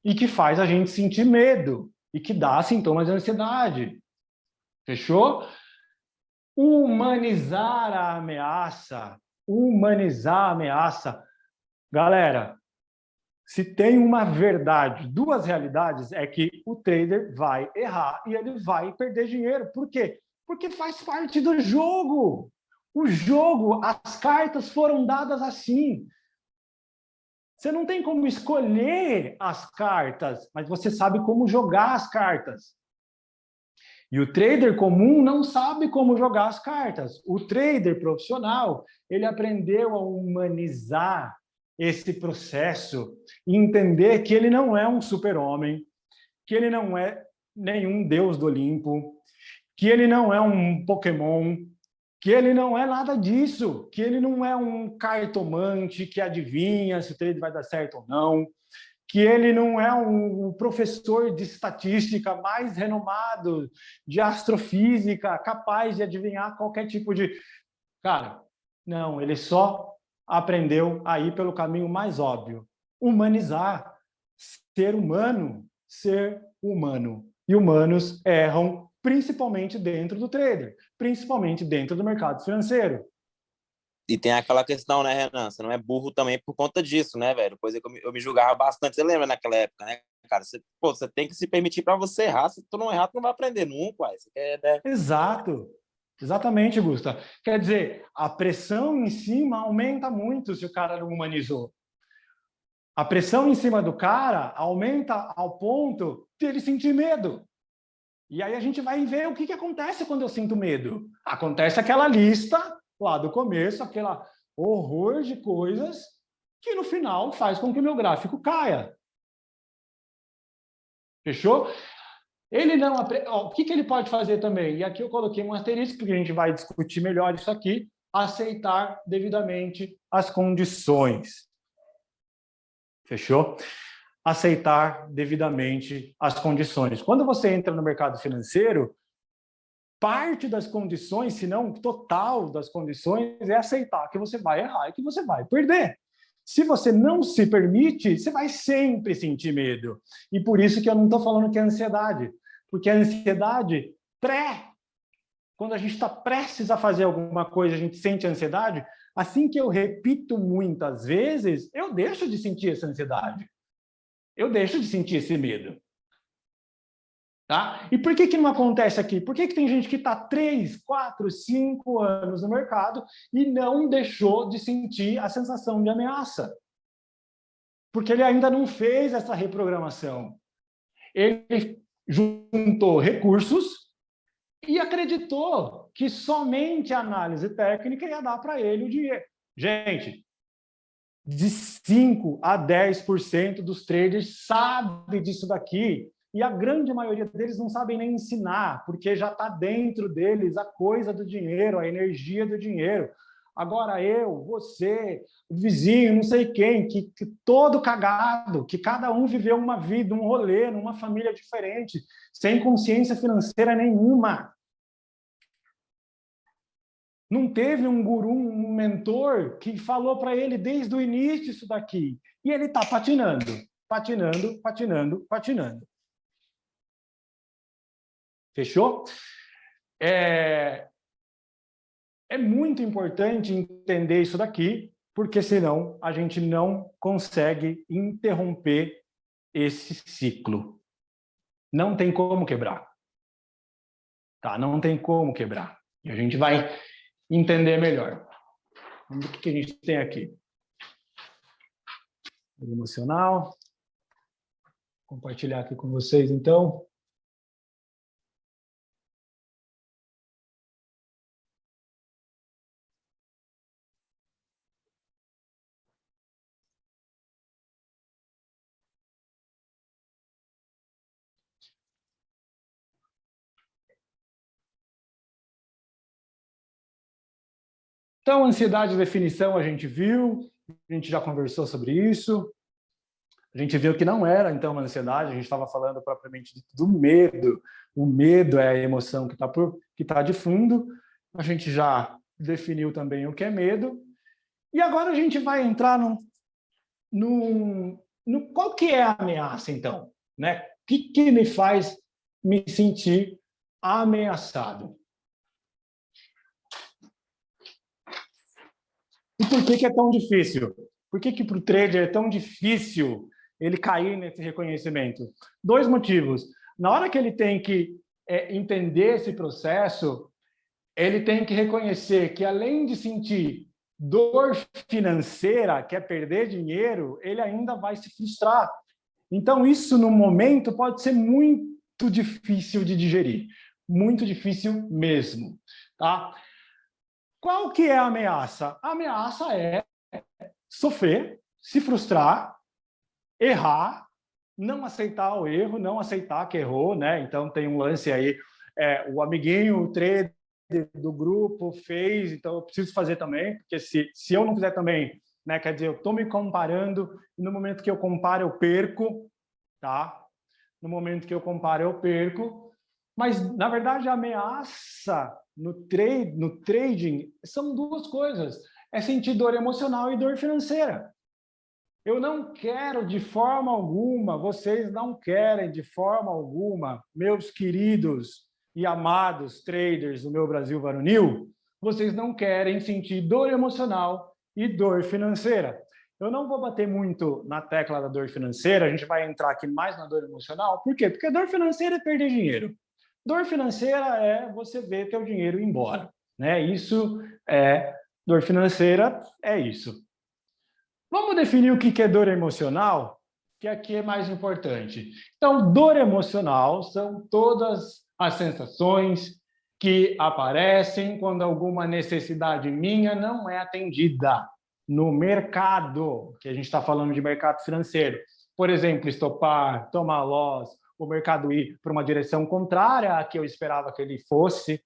e que faz a gente sentir medo e que dá sintomas de ansiedade. Fechou? Humanizar a ameaça. Humanizar a ameaça. Galera, se tem uma verdade, duas realidades, é que o trader vai errar e ele vai perder dinheiro. Por quê? Porque faz parte do jogo. O jogo, as cartas foram dadas assim. Você não tem como escolher as cartas, mas você sabe como jogar as cartas. E o trader comum não sabe como jogar as cartas. O trader profissional, ele aprendeu a humanizar esse processo e entender que ele não é um super-homem, que ele não é nenhum deus do Olimpo, que ele não é um Pokémon, que ele não é nada disso, que ele não é um cartomante que adivinha se o trade vai dar certo ou não, que ele não é um professor de estatística mais renomado, de astrofísica, capaz de adivinhar qualquer tipo de... Cara, não, ele só aprendeu a ir pelo caminho mais óbvio. Humanizar, ser humano, ser humano. E humanos erram principalmente dentro do trader, principalmente dentro do mercado financeiro. E tem aquela questão, né, Renan? Você não é burro também por conta disso, né, velho? Coisa que eu me julgava bastante. Você lembra naquela época, né, cara? Você tem que se permitir para você errar. Se tu não errar, tu não vai aprender nunca, uai. Você quer, né? Exato. Exatamente, Gusta. Quer dizer, a pressão em cima aumenta muito se o cara não humanizou. A pressão em cima do cara aumenta ao ponto de ele sentir medo. E aí a gente vai ver o que acontece quando eu sinto medo. Acontece aquela lista lá do começo, aquela horror de coisas que no final faz com que o meu gráfico caia. Fechou? Ele não o que ele pode fazer também? E aqui eu coloquei um asterisco, porque a gente vai discutir melhor isso aqui. Aceitar devidamente as condições. Fechou? Aceitar devidamente as condições. Quando você entra no mercado financeiro, parte das condições, se não total das condições, é aceitar que você vai errar e que você vai perder. Se você não se permite, você vai sempre sentir medo. E por isso que eu não estou falando que é ansiedade. Porque a ansiedade quando a gente está prestes a fazer alguma coisa, a gente sente ansiedade, assim que eu repito muitas vezes, eu deixo de sentir essa ansiedade. Eu deixo de sentir esse medo. Tá? E por que não acontece aqui? Por que tem gente que está 3, 4, 5 anos no mercado e não deixou de sentir a sensação de ameaça? Porque ele ainda não fez essa reprogramação. Ele juntou recursos e acreditou que somente a análise técnica ia dar para ele o dinheiro. Gente, de 5 a 10% dos traders sabe disso daqui. E a grande maioria deles não sabem nem ensinar, porque já está dentro deles a coisa do dinheiro, a energia do dinheiro. Agora eu, você, o vizinho, não sei quem, que todo cagado, que cada um viveu uma vida, um rolê, numa família diferente, sem consciência financeira nenhuma. Não teve um guru, um mentor que falou para ele desde o início isso daqui. E ele está patinando, patinando, patinando, patinando. Fechou? É muito importante entender isso daqui, porque senão a gente não consegue interromper esse ciclo. Não tem como quebrar. Tá? Não tem como quebrar. E a gente vai entender melhor. Vamos ver o que a gente tem aqui. Emocional. Vou compartilhar aqui com vocês, então. Então, ansiedade de definição a gente viu, a gente já conversou sobre isso. A gente viu que não era, então, uma ansiedade, a gente estava falando propriamente do medo. O medo é a emoção que tá de fundo. A gente já definiu também o que é medo. E agora a gente vai entrar no qual que é a ameaça, então? Né? O que me faz me sentir ameaçado? E por que é tão difícil? Por que para o trader é tão difícil ele cair nesse reconhecimento? 2 motivos. Na hora que ele tem que entender esse processo, ele tem que reconhecer que, além de sentir dor financeira, que é perder dinheiro, ele ainda vai se frustrar. Então, isso, no momento, pode ser muito difícil de digerir. Muito difícil mesmo. Tá? Qual que é a ameaça? A ameaça é sofrer, se frustrar, errar, não aceitar o erro, não aceitar que errou, né? Então tem um lance aí, o amiguinho, o trader do grupo fez, então eu preciso fazer também, porque se eu não fizer também, né? Quer dizer, eu estou me comparando, e no momento que eu comparo, eu perco, tá? No momento que eu comparo, eu perco. Mas, na verdade, a ameaça no trading são 2 coisas. É sentir dor emocional e dor financeira. Eu não quero de forma alguma, vocês não querem de forma alguma, meus queridos e amados traders do meu Brasil varonil, vocês não querem sentir dor emocional e dor financeira. Eu não vou bater muito na tecla da dor financeira, a gente vai entrar aqui mais na dor emocional. Por quê? Porque dor financeira é perder dinheiro. Dor financeira é você ver teu dinheiro ir embora, né? Isso é dor financeira, é isso. Vamos definir o que é dor emocional, que aqui é mais importante. Então, dor emocional são todas as sensações que aparecem quando alguma necessidade minha não é atendida no mercado, que a gente está falando de mercado financeiro. Por exemplo, estopar, tomar loss, o mercado ir para uma direção contrária à que eu esperava que ele fosse.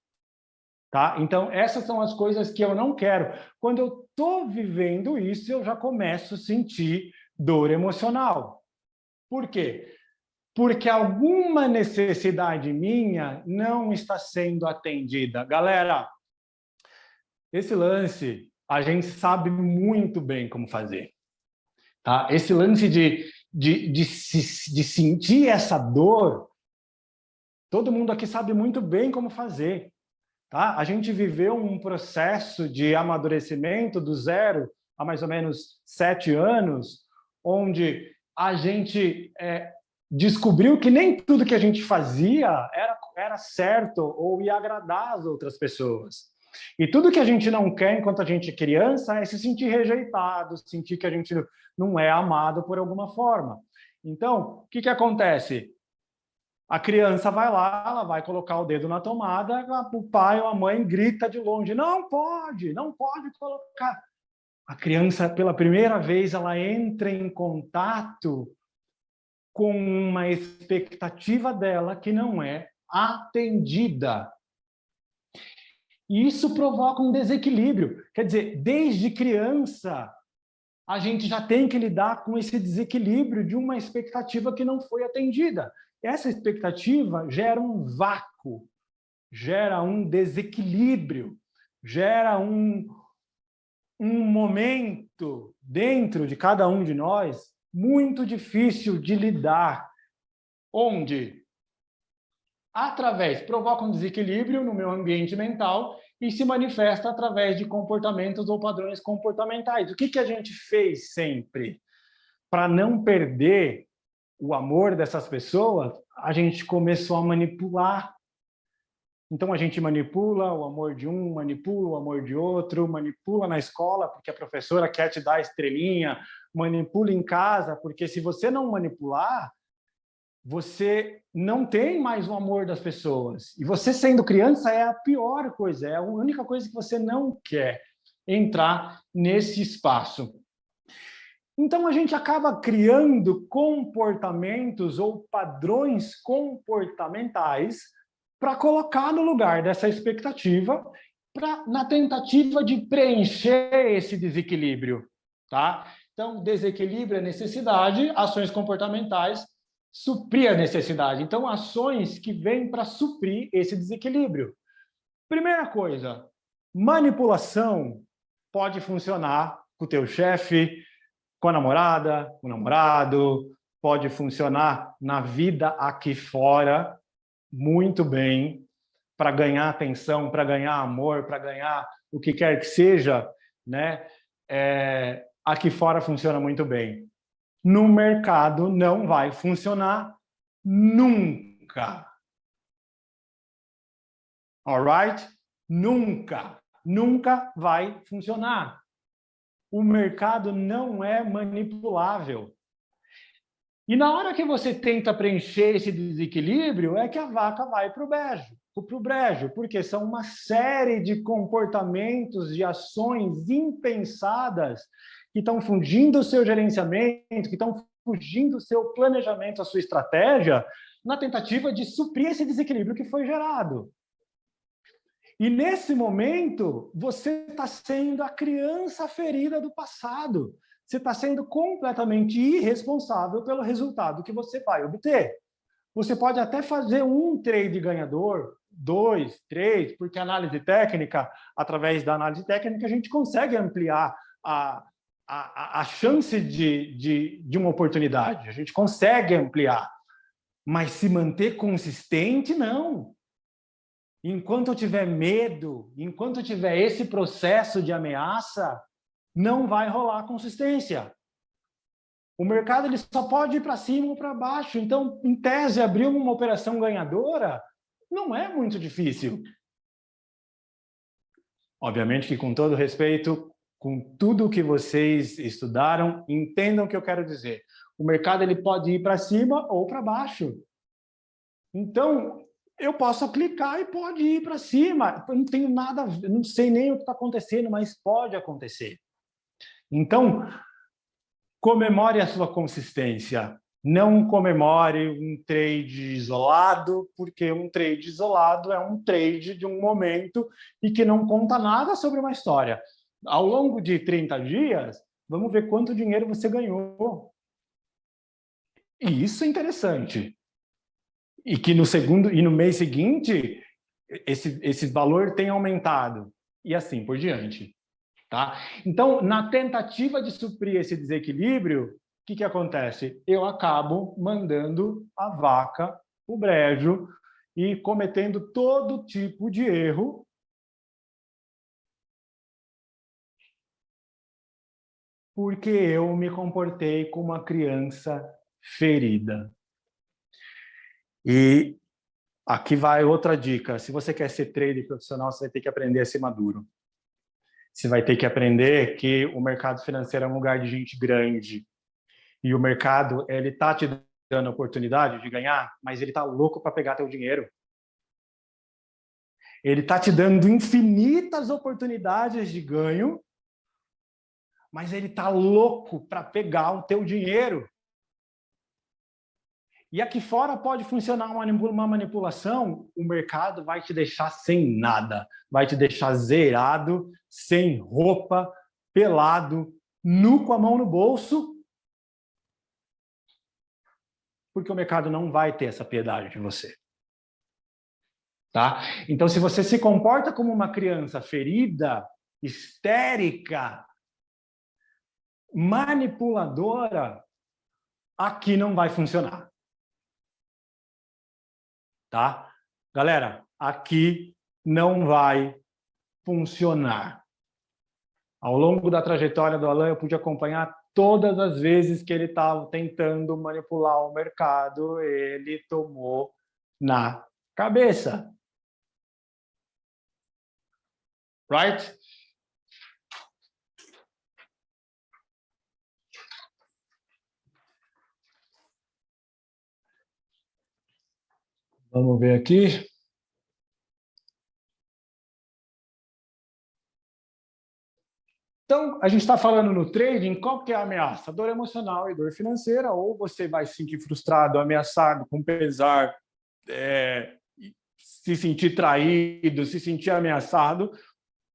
Tá? Então, essas são as coisas que eu não quero. Quando eu estou vivendo isso, eu já começo a sentir dor emocional. Por quê? Porque alguma necessidade minha não está sendo atendida. Galera, esse lance a gente sabe muito bem como fazer. Tá? Esse lance de sentir essa dor, todo mundo aqui sabe muito bem como fazer. Tá? A gente viveu um processo de amadurecimento do 0 a mais ou menos 7 anos, onde a gente descobriu que nem tudo que a gente fazia era certo ou ia agradar as outras pessoas. E tudo que a gente não quer enquanto a gente é criança é se sentir rejeitado, sentir que a gente não é amado por alguma forma. Então, o que acontece? A criança vai lá, ela vai colocar o dedo na tomada, o pai ou a mãe grita de longe, não pode colocar. A criança, pela primeira vez, ela entra em contato com uma expectativa dela que não é atendida. E isso provoca um desequilíbrio. Quer dizer, desde criança, a gente já tem que lidar com esse desequilíbrio de uma expectativa que não foi atendida. Essa expectativa gera um vácuo, gera um desequilíbrio, gera um momento dentro de cada um de nós muito difícil de lidar, onde provoca um desequilíbrio no meu ambiente mental e se manifesta através de comportamentos ou padrões comportamentais. O que a gente fez sempre? Para não perder o amor dessas pessoas, a gente começou a manipular. Então, a gente manipula o amor de um, manipula o amor de outro, manipula na escola porque a professora quer te dar estrelinha, manipula em casa, porque se você não manipular, você não tem mais o amor das pessoas. E você, sendo criança, é a pior coisa, é a única coisa que você não quer, entrar nesse espaço. Então, a gente acaba criando comportamentos ou padrões comportamentais para colocar no lugar dessa expectativa, na tentativa de preencher esse desequilíbrio. Tá? Então, desequilíbrio é necessidade, ações comportamentais suprir a necessidade. Então, ações que vêm para suprir esse desequilíbrio. Primeira coisa, manipulação pode funcionar com o teu chefe, com a namorada, com o namorado, pode funcionar na vida aqui fora muito bem, para ganhar atenção, para ganhar amor, para ganhar o que quer que seja, né? Aqui fora funciona muito bem. No mercado não vai funcionar nunca. Alright? Nunca. Nunca vai funcionar. O mercado não é manipulável. E na hora que você tenta preencher esse desequilíbrio, é que a vaca vai para o brejo, porque são uma série de comportamentos, de ações impensadas que estão fugindo do seu gerenciamento, que estão fugindo do seu planejamento, a sua estratégia, na tentativa de suprir esse desequilíbrio que foi gerado. E nesse momento, você está sendo a criança ferida do passado. Você está sendo completamente irresponsável pelo resultado que você vai obter. Você pode até fazer um trade ganhador, 2, 3, porque análise técnica, através da análise técnica, a gente consegue ampliar a chance de uma oportunidade. A gente consegue ampliar. Mas se manter consistente, não. Enquanto eu tiver medo, enquanto eu tiver esse processo de ameaça, não vai rolar consistência. O mercado ele só pode ir para cima ou para baixo. Então, em tese, abrir uma operação ganhadora não é muito difícil. Obviamente que, com todo respeito, com tudo que vocês estudaram, entendam o que eu quero dizer. O mercado ele pode ir para cima ou para baixo. Então, eu posso clicar e pode ir para cima. Eu não tenho nada, não sei nem o que está acontecendo, mas pode acontecer. Então, comemore a sua consistência. Não comemore um trade isolado, porque um trade isolado é um trade de um momento e que não conta nada sobre uma história. Ao longo de 30 dias, vamos ver quanto dinheiro você ganhou. E isso é interessante. E que no mês seguinte, esse valor tem aumentado. E assim por diante. Tá? Então, na tentativa de suprir esse desequilíbrio, o que acontece? Eu acabo mandando a vaca o brejo e cometendo todo tipo de erro porque eu me comportei como uma criança ferida. E aqui vai outra dica. Se você quer ser trader profissional, você vai ter que aprender a ser maduro. Você vai ter que aprender que o mercado financeiro é um lugar de gente grande. E o mercado, ele tá te dando a oportunidade de ganhar, mas ele tá louco para pegar teu dinheiro. Ele tá te dando infinitas oportunidades de ganho, mas ele tá louco para pegar o teu dinheiro. E aqui fora pode funcionar uma manipulação, o mercado vai te deixar sem nada, vai te deixar zerado, sem roupa, pelado, nu com a mão no bolso, porque o mercado não vai ter essa piedade de você. Tá? Então, se você se comporta como uma criança ferida, histérica, manipuladora, aqui não vai funcionar. Tá? Galera, aqui não vai funcionar. Ao longo da trajetória do Alan, eu pude acompanhar todas as vezes que ele estava tentando manipular o mercado, ele tomou na cabeça. Right? Vamos ver aqui. Então, a gente está falando no trading, qual que é a ameaça? Dor emocional e dor financeira, ou você vai se sentir frustrado, ameaçado, com pesar, se sentir traído, se sentir ameaçado,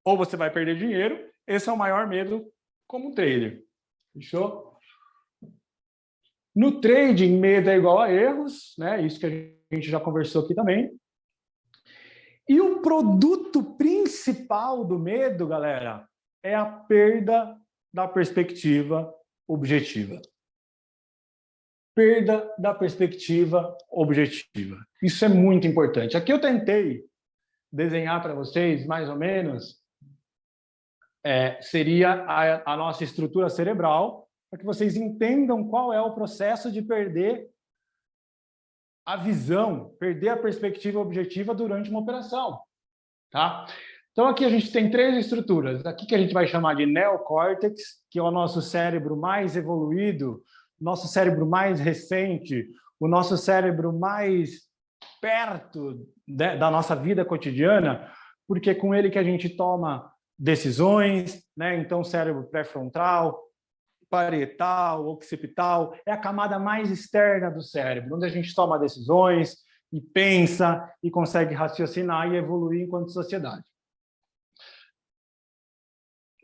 ou você vai perder dinheiro. Esse é o maior medo como trader. Fechou? No trading, medo é igual a erros, né? Isso que a gente já conversou aqui também. E o produto principal do medo, galera, é a perda da perspectiva objetiva. Perda da perspectiva objetiva. Isso é muito importante. Aqui eu tentei desenhar para vocês, mais ou menos, seria a nossa estrutura cerebral, para que vocês entendam qual é o processo de perder a visão, perder a perspectiva objetiva durante uma operação. Tá? Então, aqui a gente tem 3 estruturas. Aqui que a gente vai chamar de neocórtex, que é o nosso cérebro mais evoluído, nosso cérebro mais recente, o nosso cérebro mais perto da nossa vida cotidiana, porque é com ele que a gente toma decisões, né? Então, cérebro pré-frontal, parietal, occipital, é a camada mais externa do cérebro, onde a gente toma decisões e pensa e consegue raciocinar e evoluir enquanto sociedade.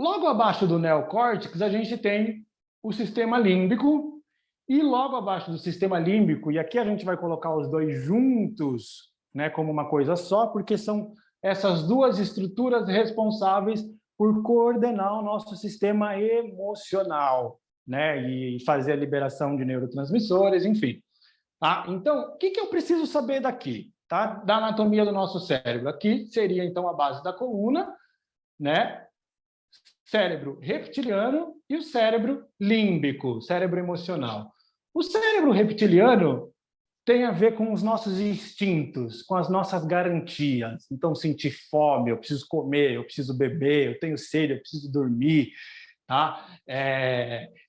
Logo abaixo do neocórtex, a gente tem o sistema límbico, e logo abaixo do sistema límbico, e aqui a gente vai colocar os dois juntos, né, como uma coisa só, porque são essas duas estruturas responsáveis por coordenar o nosso sistema emocional, né, e fazer a liberação de neurotransmissores, enfim. Tá? Então, o que eu preciso saber daqui? Tá? Da anatomia do nosso cérebro. Aqui seria, então, a base da coluna, né? Cérebro reptiliano e o cérebro límbico, cérebro emocional. O cérebro reptiliano tem a ver com os nossos instintos, com as nossas garantias. Então, sentir fome, eu preciso comer, eu preciso beber, eu tenho sede, eu preciso dormir, tá?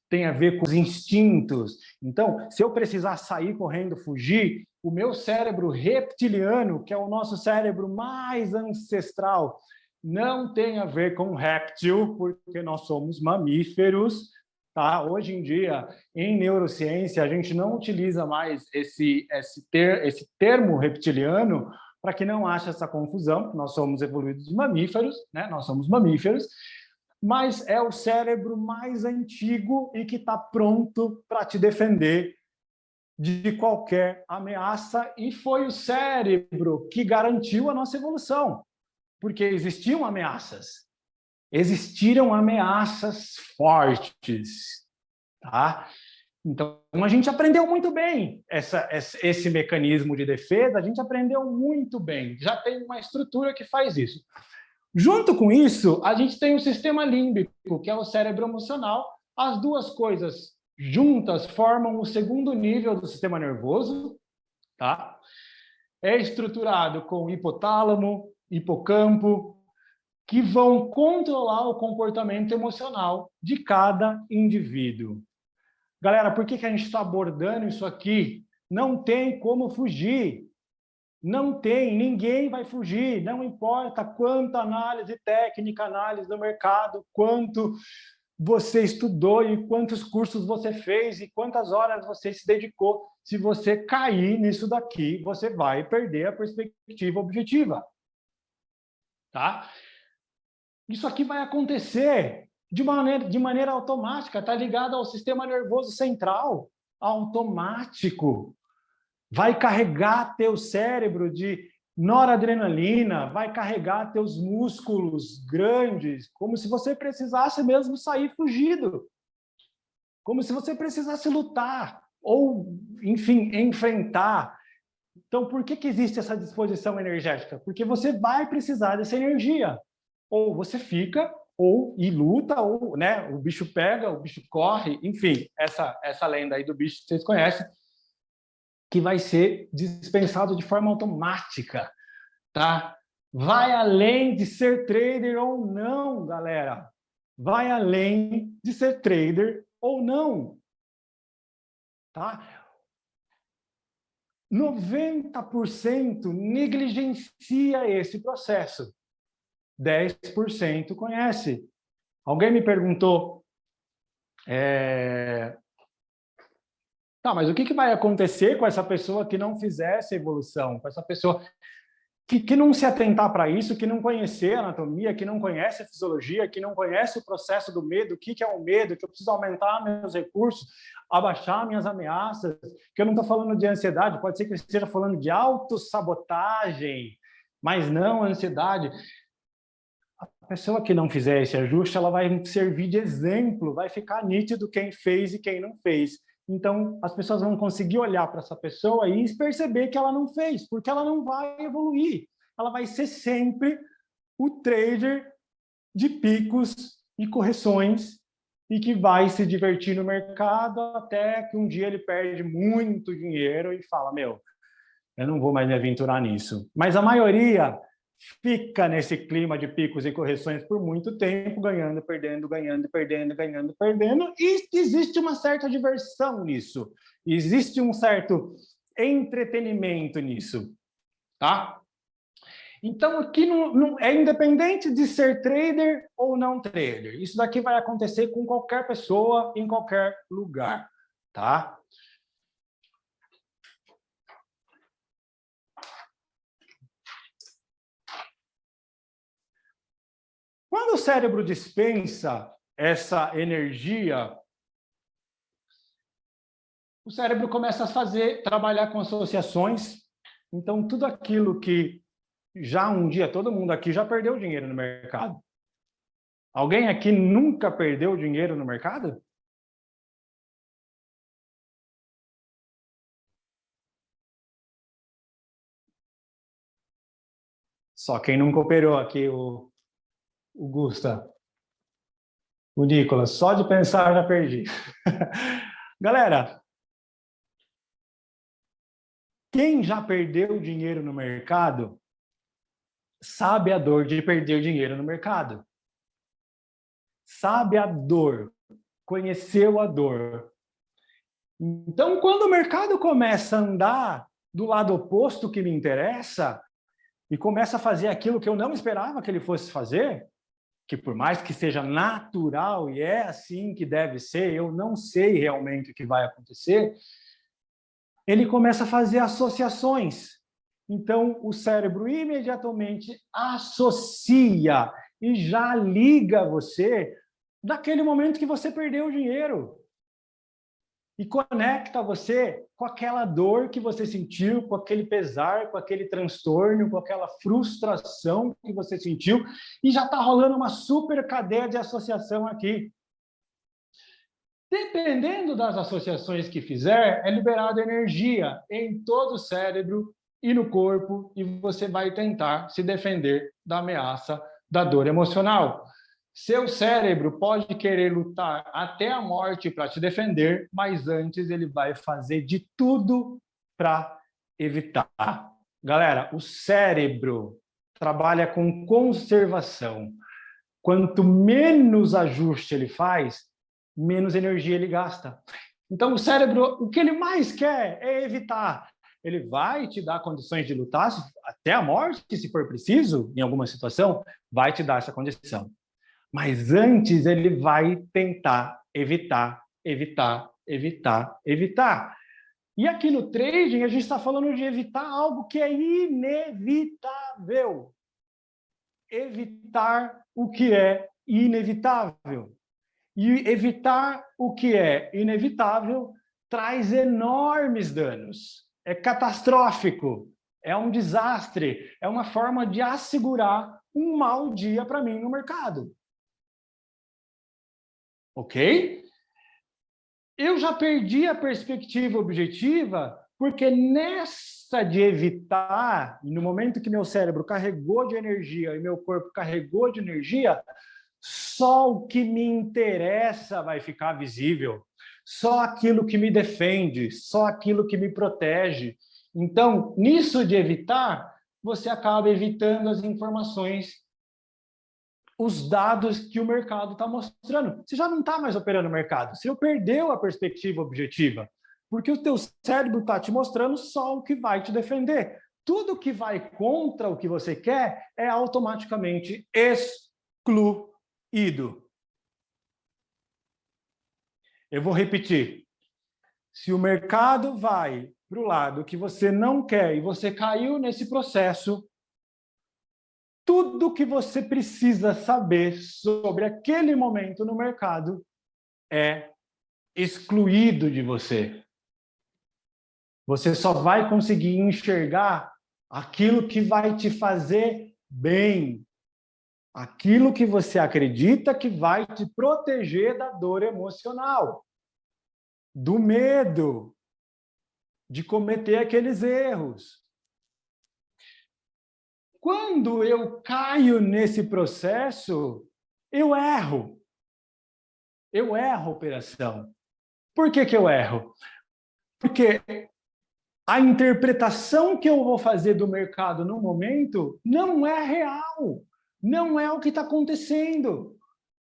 Tem a ver com os instintos. Então, se eu precisar sair correndo, fugir, o meu cérebro reptiliano, que é o nosso cérebro mais ancestral, não tem a ver com réptil, porque nós somos mamíferos, tá? Hoje em dia, em neurociência, a gente não utiliza mais esse termo reptiliano para que não haja essa confusão. Nós somos evoluídos mamíferos, né? Nós somos mamíferos, mas é o cérebro mais antigo e que está pronto para te defender de qualquer ameaça, e foi o cérebro que garantiu a nossa evolução, porque existiram ameaças fortes, tá? Então, a gente aprendeu muito bem esse mecanismo de defesa, a gente aprendeu muito bem, já tem uma estrutura que faz isso. Junto com isso, a gente tem o sistema límbico, que é o cérebro emocional. As duas coisas juntas formam o segundo nível do sistema nervoso, tá? É estruturado com hipotálamo, hipocampo, que vão controlar o comportamento emocional de cada indivíduo. Galera, por que a gente está abordando isso aqui? Não tem como fugir. Não tem, ninguém vai fugir, não importa quanta análise técnica, análise do mercado, quanto você estudou e quantos cursos você fez e quantas horas você se dedicou. Se você cair nisso daqui, você vai perder a perspectiva objetiva. Tá? Isso aqui vai acontecer de maneira automática, está ligado ao sistema nervoso central, automático. Vai carregar teu cérebro de noradrenalina, vai carregar teus músculos grandes, como se você precisasse mesmo sair fugido, como se você precisasse lutar, ou, enfim, enfrentar. Então, por que existe essa disposição energética? Porque você vai precisar dessa energia. Ou você fica, e luta, ou, né, o bicho pega, o bicho corre, enfim, essa lenda aí do bicho que vocês conhecem, que vai ser dispensado de forma automática, tá? Vai além de ser trader ou não, galera. Vai além de ser trader ou não, tá? 90% negligencia esse processo. 10% conhece. Alguém me perguntou, tá, mas o que vai acontecer com essa pessoa que não fizer essa evolução? Com essa pessoa que não se atentar para isso, que não conhecer a anatomia, que não conhece a fisiologia, que não conhece o processo do medo, o que é o medo, que eu preciso aumentar meus recursos, abaixar minhas ameaças, que eu não estou falando de ansiedade, pode ser que eu esteja falando de autossabotagem, mas não ansiedade. A pessoa que não fizer esse ajuste, ela vai servir de exemplo, vai ficar nítido quem fez e quem não fez. Então, as pessoas vão conseguir olhar para essa pessoa e perceber que ela não fez, porque ela não vai evoluir. Ela vai ser sempre o trader de picos e correções e que vai se divertir no mercado até que um dia ele perde muito dinheiro e fala, meu, eu não vou mais me aventurar nisso. Mas a maioria fica nesse clima de picos e correções por muito tempo, ganhando, perdendo, ganhando, perdendo, ganhando, perdendo, e existe uma certa diversão nisso, existe um certo entretenimento nisso, tá? Então, aqui não é independente de ser trader ou não trader, isso daqui vai acontecer com qualquer pessoa, em qualquer lugar, tá? Quando o cérebro dispensa essa energia, o cérebro começa a trabalhar com associações. Então, tudo aquilo que já um dia, todo mundo aqui já perdeu dinheiro no mercado. Alguém aqui nunca perdeu dinheiro no mercado? Só quem nunca operou aqui, o Gusta, o Nicolas, só de pensar já perdi. Galera, quem já perdeu dinheiro no mercado sabe a dor de perder dinheiro no mercado. Sabe a dor, conheceu a dor. Então, quando o mercado começa a andar do lado oposto que me interessa e começa a fazer aquilo que eu não esperava que ele fosse fazer, que por mais que seja natural e é assim que deve ser, eu não sei realmente o que vai acontecer, ele começa a fazer associações. Então, o cérebro imediatamente associa e já liga você naquele momento que você perdeu o dinheiro. E conecta você com aquela dor que você sentiu, com aquele pesar, com aquele transtorno, com aquela frustração que você sentiu, e já está rolando uma super cadeia de associação aqui. Dependendo das associações que fizer, é liberada energia em todo o cérebro e no corpo, e você vai tentar se defender da ameaça da dor emocional. Seu cérebro pode querer lutar até a morte para te defender, mas antes ele vai fazer de tudo para evitar. Galera, o cérebro trabalha com conservação. Quanto menos ajuste ele faz, menos energia ele gasta. Então, o cérebro, o que ele mais quer é evitar. Ele vai te dar condições de lutar até a morte, se for preciso, em alguma situação, vai te dar essa condição. Mas antes ele vai tentar evitar. E aqui no trading, a gente está falando de evitar algo que é inevitável. Evitar o que é inevitável. E evitar o que é inevitável traz enormes danos. É catastrófico, é um desastre, é uma forma de assegurar um mau dia para mim no mercado. Ok? Eu já perdi a perspectiva objetiva porque nessa de evitar, no momento que meu cérebro carregou de energia e meu corpo carregou de energia, só o que me interessa vai ficar visível, só aquilo que me defende, só aquilo que me protege. Então, nisso de evitar, você acaba evitando as informações, os dados que o mercado está mostrando. Você já não está mais operando o mercado, você perdeu a perspectiva objetiva, porque o teu cérebro está te mostrando só o que vai te defender. Tudo que vai contra o que você quer é automaticamente excluído. Eu vou repetir. Se o mercado vai para o lado que você não quer e você caiu nesse processo, tudo que você precisa saber sobre aquele momento no mercado é excluído de você. Você só vai conseguir enxergar aquilo que vai te fazer bem, aquilo que você acredita que vai te proteger da dor emocional, do medo de cometer aqueles erros. Quando eu caio nesse processo, eu erro. Eu erro a operação. Por que eu erro? Porque a interpretação que eu vou fazer do mercado no momento não é real. Não é o que está acontecendo.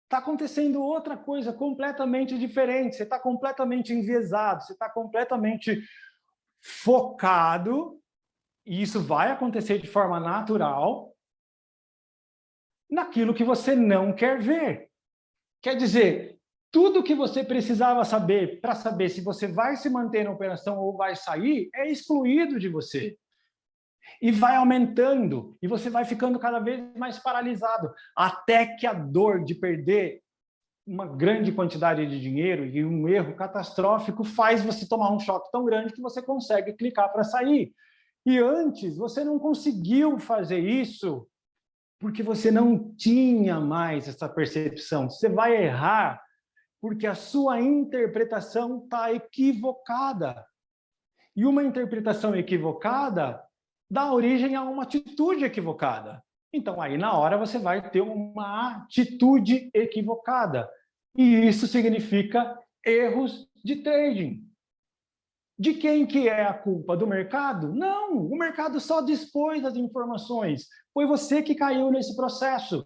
Está acontecendo outra coisa completamente diferente. Você está completamente enviesado, você está completamente focado, e isso vai acontecer de forma natural, naquilo que você não quer ver. Quer dizer, tudo que você precisava saber para saber se você vai se manter na operação ou vai sair é excluído de você. E vai aumentando, e você vai ficando cada vez mais paralisado, até que a dor de perder uma grande quantidade de dinheiro e um erro catastrófico faz você tomar um choque tão grande que você consegue clicar para sair. E antes, você não conseguiu fazer isso porque você não tinha mais essa percepção. Você vai errar porque a sua interpretação está equivocada. E uma interpretação equivocada dá origem a uma atitude equivocada. Então, aí, na hora, você vai ter uma atitude equivocada. E isso significa erros de trading. De quem que é a culpa? Do mercado? Não, o mercado só dispôs das informações. Foi você que caiu nesse processo.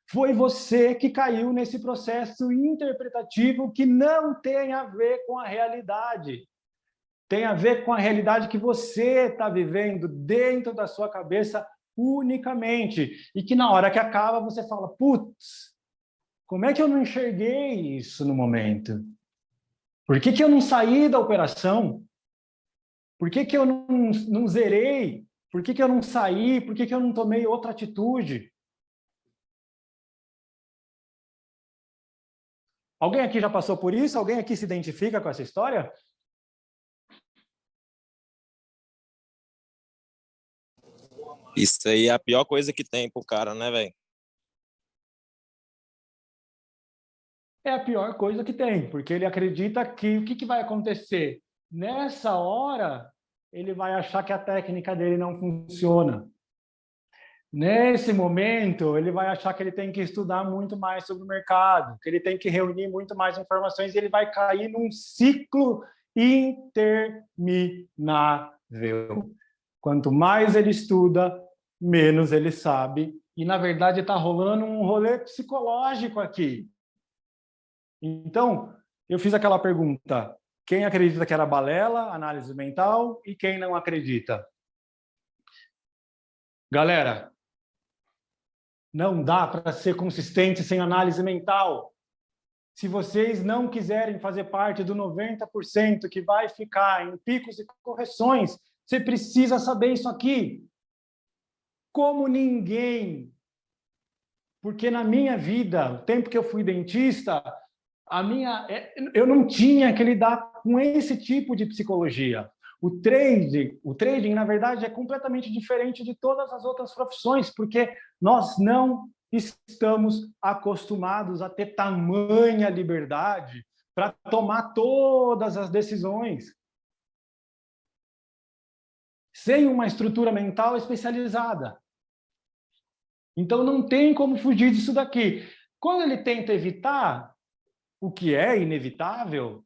Foi você que caiu nesse processo interpretativo que não tem a ver com a realidade. Tem a ver com a realidade que você está vivendo dentro da sua cabeça unicamente. E que na hora que acaba, você fala, putz, como é que eu não enxerguei isso no momento? Por que eu não saí da operação? Por que eu não zerei? Por que eu não saí? Por que eu não tomei outra atitude? Alguém aqui já passou por isso? Alguém aqui se identifica com essa história? Isso aí é a pior coisa que tem pro cara, né, velho? É a pior coisa que tem, porque ele acredita que o que vai acontecer? Nessa hora, ele vai achar que a técnica dele não funciona. Nesse momento, ele vai achar que ele tem que estudar muito mais sobre o mercado, que ele tem que reunir muito mais informações, e ele vai cair num ciclo interminável. Quanto mais ele estuda, menos ele sabe. E, na verdade, está rolando um rolê psicológico aqui. Então, eu fiz aquela pergunta, quem acredita que era balela, análise mental, e quem não acredita? Galera, não dá para ser consistente sem análise mental. Se vocês não quiserem fazer parte do 90% que vai ficar em picos e correções, você precisa saber isso aqui. Como ninguém. Porque na minha vida, o tempo que eu fui dentista, eu não tinha que lidar com esse tipo de psicologia. O trading, na verdade, é completamente diferente de todas as outras profissões, porque nós não estamos acostumados a ter tamanha liberdade para tomar todas as decisões sem uma estrutura mental especializada. Então, não tem como fugir disso daqui. Quando ele tenta evitar o que é inevitável,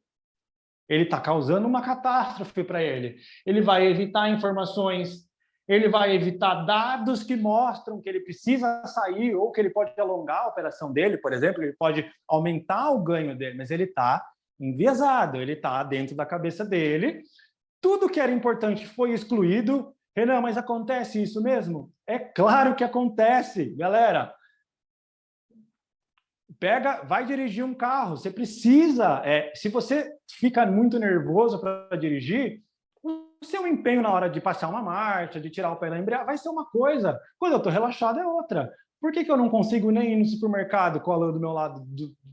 ele está causando uma catástrofe para ele. Ele vai evitar informações, ele vai evitar dados que mostram que ele precisa sair ou que ele pode alongar a operação dele, por exemplo, ele pode aumentar o ganho dele, mas ele está enviesado, ele está dentro da cabeça dele. Tudo que era importante foi excluído. Renan, mas acontece isso mesmo? É claro que acontece, galera. Vai dirigir um carro, você precisa, se você fica muito nervoso para dirigir, seu empenho na hora de passar uma marcha, de tirar o pé da embreagem, vai ser uma coisa. Quando eu estou relaxado, é outra. Por que eu não consigo nem ir no supermercado com a Lu do meu lado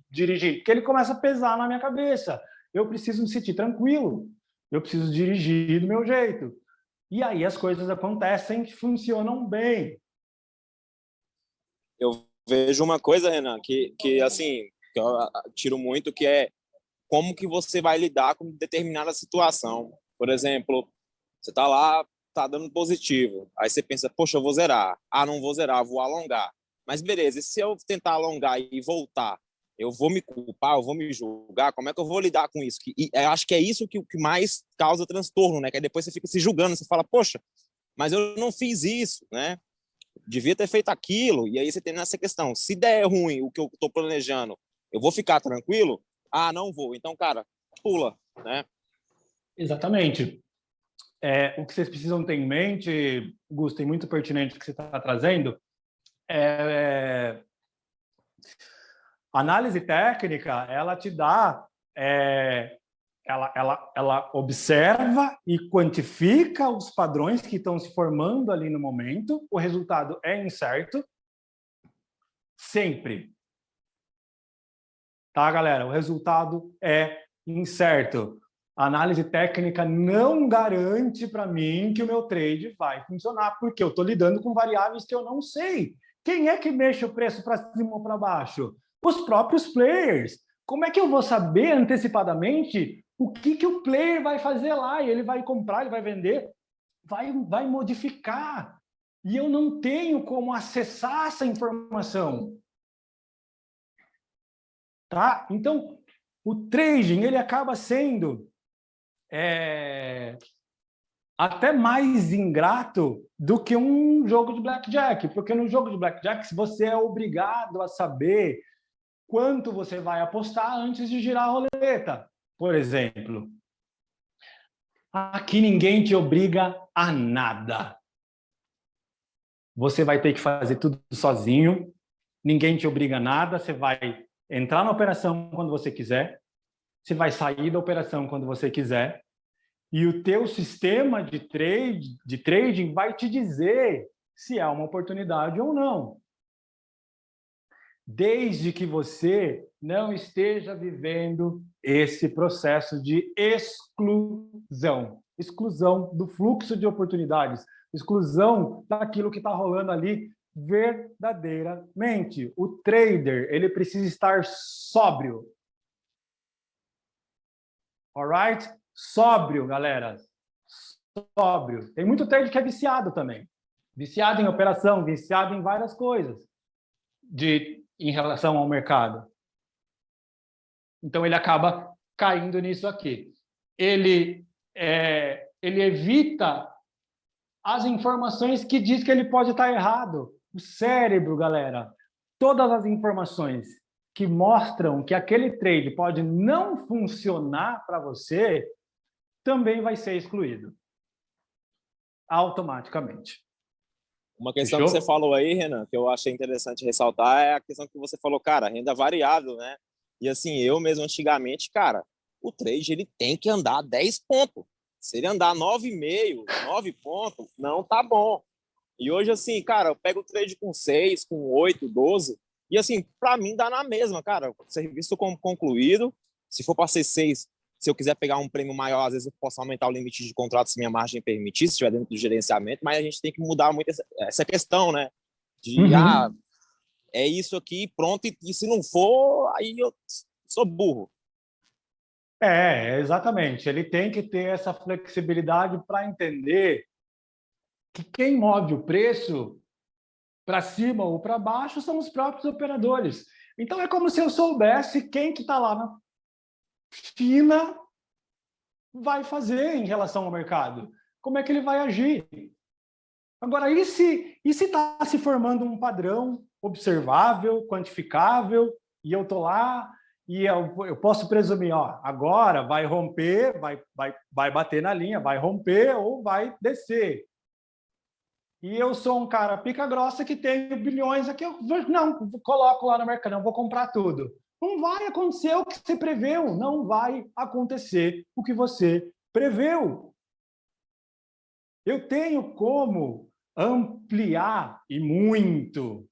dirigir? Porque ele começa a pesar na minha cabeça. Eu preciso me sentir tranquilo. Eu preciso dirigir do meu jeito. E aí as coisas acontecem que funcionam bem. Eu vejo uma coisa, Renan, que assim, que eu tiro muito, que é como que você vai lidar com determinada situação. Por exemplo, você está lá, tá dando positivo. Aí você pensa, poxa, eu vou zerar. Ah, não vou zerar, vou alongar. Mas beleza, e se eu tentar alongar e voltar, eu vou me culpar, eu vou me julgar? Como é que eu vou lidar com isso? E eu acho que é isso que mais causa transtorno, né? Que aí depois você fica se julgando, você fala, poxa, mas eu não fiz isso, né? Devia ter feito aquilo. E aí você tem essa questão, se der ruim o que eu estou planejando, eu vou ficar tranquilo? Ah, não vou. Então, cara, pula, né? Exatamente. O que vocês precisam ter em mente, Gusto, e muito pertinente que você está trazendo, análise técnica, ela te dá, ela observa e quantifica os padrões que estão se formando ali no momento, o resultado é incerto, sempre. Tá, galera? O resultado é incerto. A análise técnica não garante para mim que o meu trade vai funcionar, porque eu estou lidando com variáveis que eu não sei. Quem é que mexe o preço para cima ou para baixo? Os próprios players. Como é que eu vou saber antecipadamente o que o player vai fazer lá? E ele vai comprar, ele vai vender, vai modificar. E eu não tenho como acessar essa informação. Tá? Então, o trading ele acaba sendo até mais ingrato do que um jogo de blackjack, porque no jogo de blackjack você é obrigado a saber quanto você vai apostar antes de girar a roleta, por exemplo. Aqui ninguém te obriga a nada. Você vai ter que fazer tudo sozinho, ninguém te obriga a nada, você vai entrar na operação quando você quiser, você vai sair da operação quando você quiser, e o teu sistema de trading vai te dizer se é uma oportunidade ou não. Desde que você não esteja vivendo esse processo de exclusão. Exclusão do fluxo de oportunidades. Exclusão daquilo que está rolando ali verdadeiramente. O trader, ele precisa estar sóbrio. Alright? Sóbrio, galera. Sóbrio. Tem muito trader que é viciado também. Viciado em operação, viciado em várias coisas em relação ao mercado. Então, ele acaba caindo nisso aqui. Ele evita as informações que diz que ele pode estar errado. O cérebro, galera, todas as informações que mostram que aquele trade pode não funcionar para você, também vai ser excluído. Automaticamente. Uma questão Fechou? que você falou aí, Renan, que eu achei interessante ressaltar, é a questão que você falou, cara, renda variável, né? E assim, eu mesmo antigamente, cara, o trade ele tem que andar 10 pontos. Se ele andar 9,5, 9 pontos, não tá bom. E hoje, assim, cara, eu pego o trade com 6, com 8, 12, e assim, para mim dá na mesma, cara. Serviço concluído, se for para ser 6, se eu quiser pegar um prêmio maior, às vezes eu posso aumentar o limite de contrato se minha margem permitir, se estiver dentro do gerenciamento, mas a gente tem que mudar muito essa questão, né? De, é isso aqui, pronto, e se não for, aí eu sou burro. Exatamente. Ele tem que ter essa flexibilidade para entender que quem move o preço para cima ou para baixo são os próprios operadores. Então, é como se eu soubesse quem que está lá na fila vai fazer em relação ao mercado. Como é que ele vai agir? Agora, e se está se formando um padrão observável, quantificável, e eu estou lá e eu posso presumir, ó, agora vai romper, vai bater na linha, vai romper ou vai descer. E eu sou um cara pica grossa que tem bilhões aqui, eu não coloco lá no mercado, não vou comprar tudo. Não vai acontecer o que você preveu, não vai acontecer o que você preveu. Eu tenho como ampliar e muito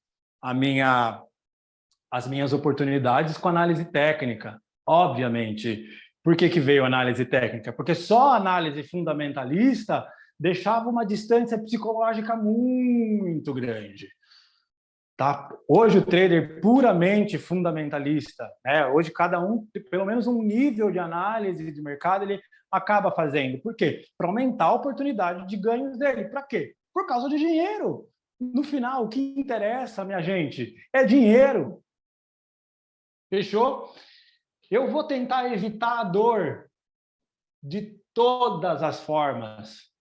as minhas oportunidades com análise técnica, obviamente. Por que veio a análise técnica? Porque só a análise fundamentalista deixava uma distância psicológica muito grande. Tá? Hoje o trader puramente fundamentalista, né? Hoje cada um, pelo menos um nível de análise de mercado, ele acaba fazendo. Por quê? Para aumentar a oportunidade de ganhos dele. Para quê? Por causa de dinheiro. No final, o que interessa, minha gente, é dinheiro. Fechou? Eu vou tentar evitar a dor de todas as formas.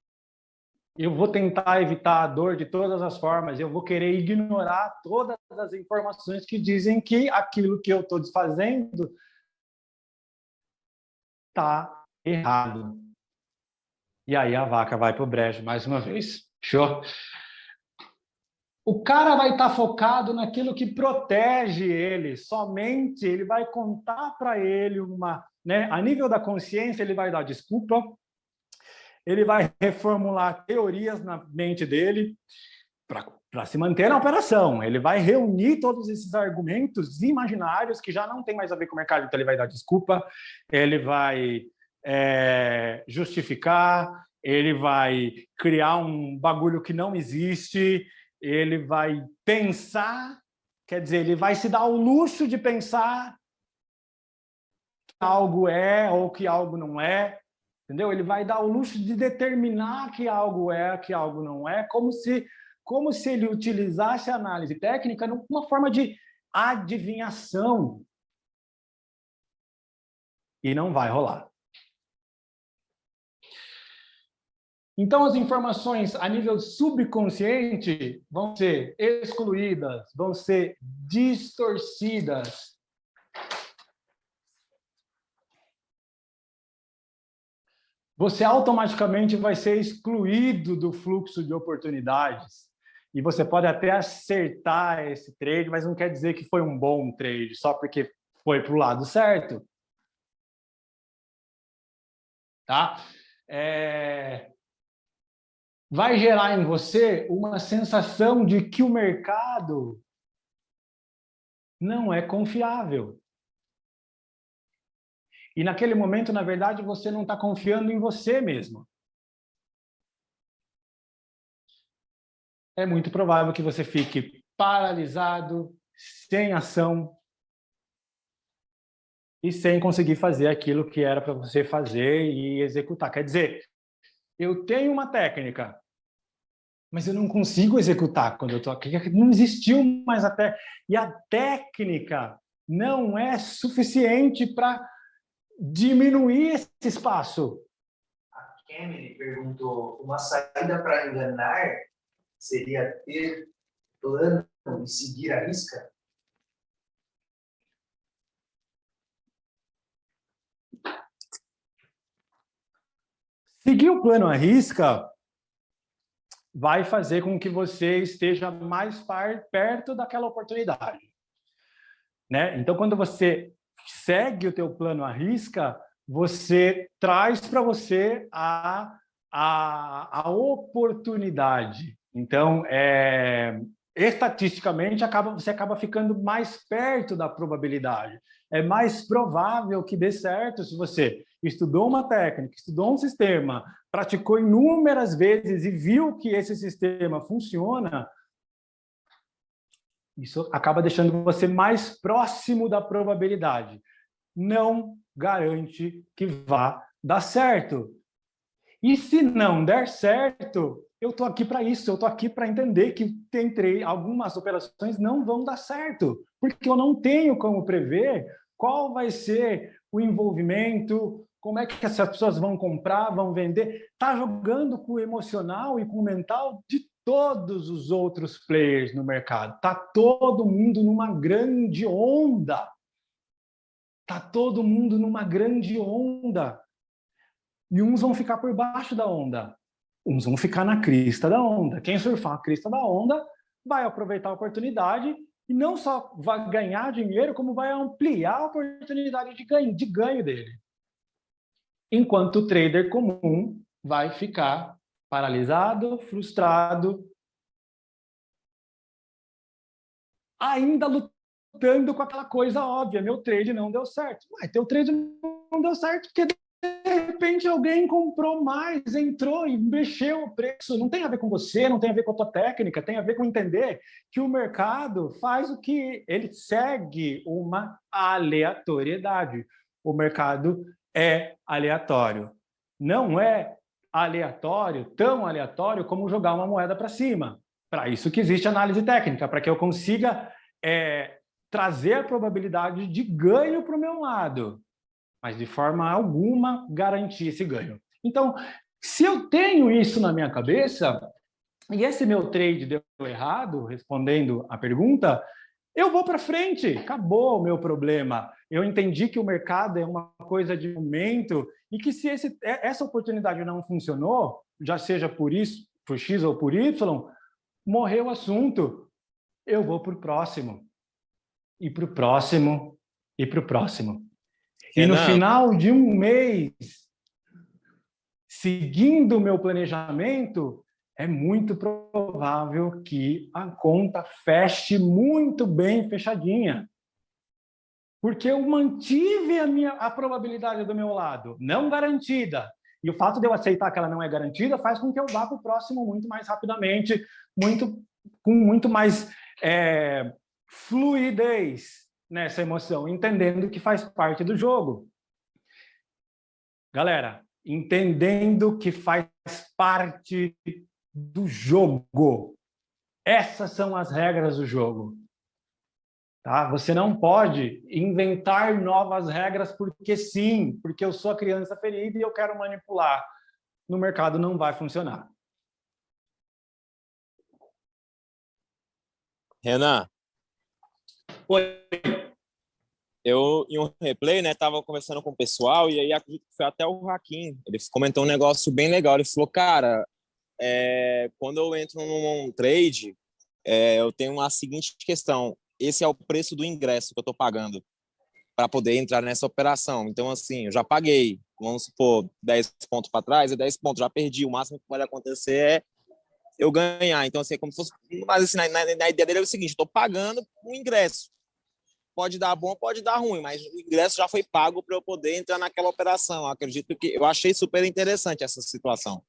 Eu vou tentar evitar a dor de todas as formas. Eu vou querer ignorar todas as informações que dizem que aquilo que eu estou desfazendo está errado. E aí a vaca vai para o brejo mais uma vez. Show? O cara vai estar focado naquilo que protege ele. Somente ele vai contar para ele uma... Né? A nível da consciência, ele vai dar desculpa. Ele vai reformular teorias na mente dele para se manter na operação. Ele vai reunir todos esses argumentos imaginários que já não tem mais a ver com o mercado, então ele vai dar desculpa, ele vai justificar, ele vai criar um bagulho que não existe, ele vai pensar, quer dizer, ele vai se dar o luxo de pensar que algo é ou que algo não é. Entendeu? Ele vai dar o luxo de determinar que algo é, que algo não é, como se ele utilizasse a análise técnica numa forma de adivinhação. E não vai rolar. Então, as informações a nível subconsciente vão ser excluídas, vão ser distorcidas. Você automaticamente vai ser excluído do fluxo de oportunidades. E você pode até acertar esse trade, mas não quer dizer que foi um bom trade, só porque foi para o lado certo. Tá? Vai gerar em você uma sensação de que o mercado não é confiável. E naquele momento, na verdade, você não está confiando em você mesmo. É muito provável que você fique paralisado, sem ação e sem conseguir fazer aquilo que era para você fazer e executar. Quer dizer, eu tenho uma técnica, mas eu não consigo executar quando eu estou aqui. Não existiu mais a técnica. E a técnica não é suficiente para diminuir esse espaço. A Kemily perguntou, uma saída para enganar seria ter plano e seguir a risca? Seguir o plano à risca vai fazer com que você esteja mais perto daquela oportunidade. Né? Então, quando você segue o teu plano à risca, você traz para você a oportunidade. Então, estatisticamente, você acaba ficando mais perto da probabilidade. É mais provável que dê certo se você estudou uma técnica, estudou um sistema, praticou inúmeras vezes e viu que esse sistema funciona. Isso acaba deixando você mais próximo da probabilidade. Não garante que vá dar certo. E se não der certo, eu estou aqui para isso. Eu estou aqui para entender que algumas operações não vão dar certo, porque eu não tenho como prever qual vai ser o envolvimento, como é que essas pessoas vão comprar, vão vender. Está jogando com o emocional e com o mental de todos os outros players no mercado. Está todo mundo numa grande onda. Está todo mundo numa grande onda. E uns vão ficar por baixo da onda. Uns vão ficar na crista da onda. Quem surfar a crista da onda vai aproveitar a oportunidade e não só vai ganhar dinheiro, como vai ampliar a oportunidade de ganho dele. Enquanto o trader comum vai ficar paralisado, frustrado, ainda lutando com aquela coisa óbvia, meu trade não deu certo. Mas teu trade não deu certo porque de repente alguém comprou mais, entrou e mexeu o preço. Não tem a ver com você, não tem a ver com a tua técnica, tem a ver com entender que o mercado faz o que ele segue uma aleatoriedade. O mercado é aleatório. Não é aleatório, tão aleatório como jogar uma moeda para cima. Para isso que existe análise técnica, para que eu consiga trazer a probabilidade de ganho para o meu lado, mas de forma alguma garantir esse ganho. Então, se eu tenho isso na minha cabeça, e esse meu trade deu errado, respondendo a pergunta, eu vou para frente, acabou o meu problema. Eu entendi que o mercado é uma coisa de momento e que se essa oportunidade não funcionou, já seja por isso, por X ou por Y, morreu o assunto. Eu vou para o próximo. E para o próximo, e para o próximo. E no final de um mês, seguindo o meu planejamento, é muito provável que a conta feche muito bem fechadinha. Porque eu mantive a probabilidade do meu lado, não garantida. E o fato de eu aceitar que ela não é garantida faz com que eu vá para o próximo muito mais rapidamente, com muito mais fluidez nessa emoção, entendendo que faz parte do jogo. Galera, entendendo que faz parte do jogo. Essas são as regras do jogo. Tá? Você não pode inventar novas regras porque sim, porque eu sou a criança ferida e eu quero manipular. No mercado não vai funcionar. Renan. Oi. Eu, em um replay, né, tava conversando com o pessoal e aí acredito que foi até o Hakim. Ele comentou um negócio bem legal. Ele falou, cara, quando eu entro num trade, eu tenho uma seguinte questão. Esse é o preço do ingresso que eu estou pagando para poder entrar nessa operação. Então, assim, eu já paguei, vamos supor, 10 pontos para trás, e 10 pontos, já perdi. O máximo que pode acontecer é eu ganhar. Então, assim, é como se fosse... Mas, assim, na ideia dele é o seguinte, estou pagando o ingresso. Pode dar bom, pode dar ruim, mas o ingresso já foi pago para eu poder entrar naquela operação. Eu acredito que... Eu achei super interessante essa situação.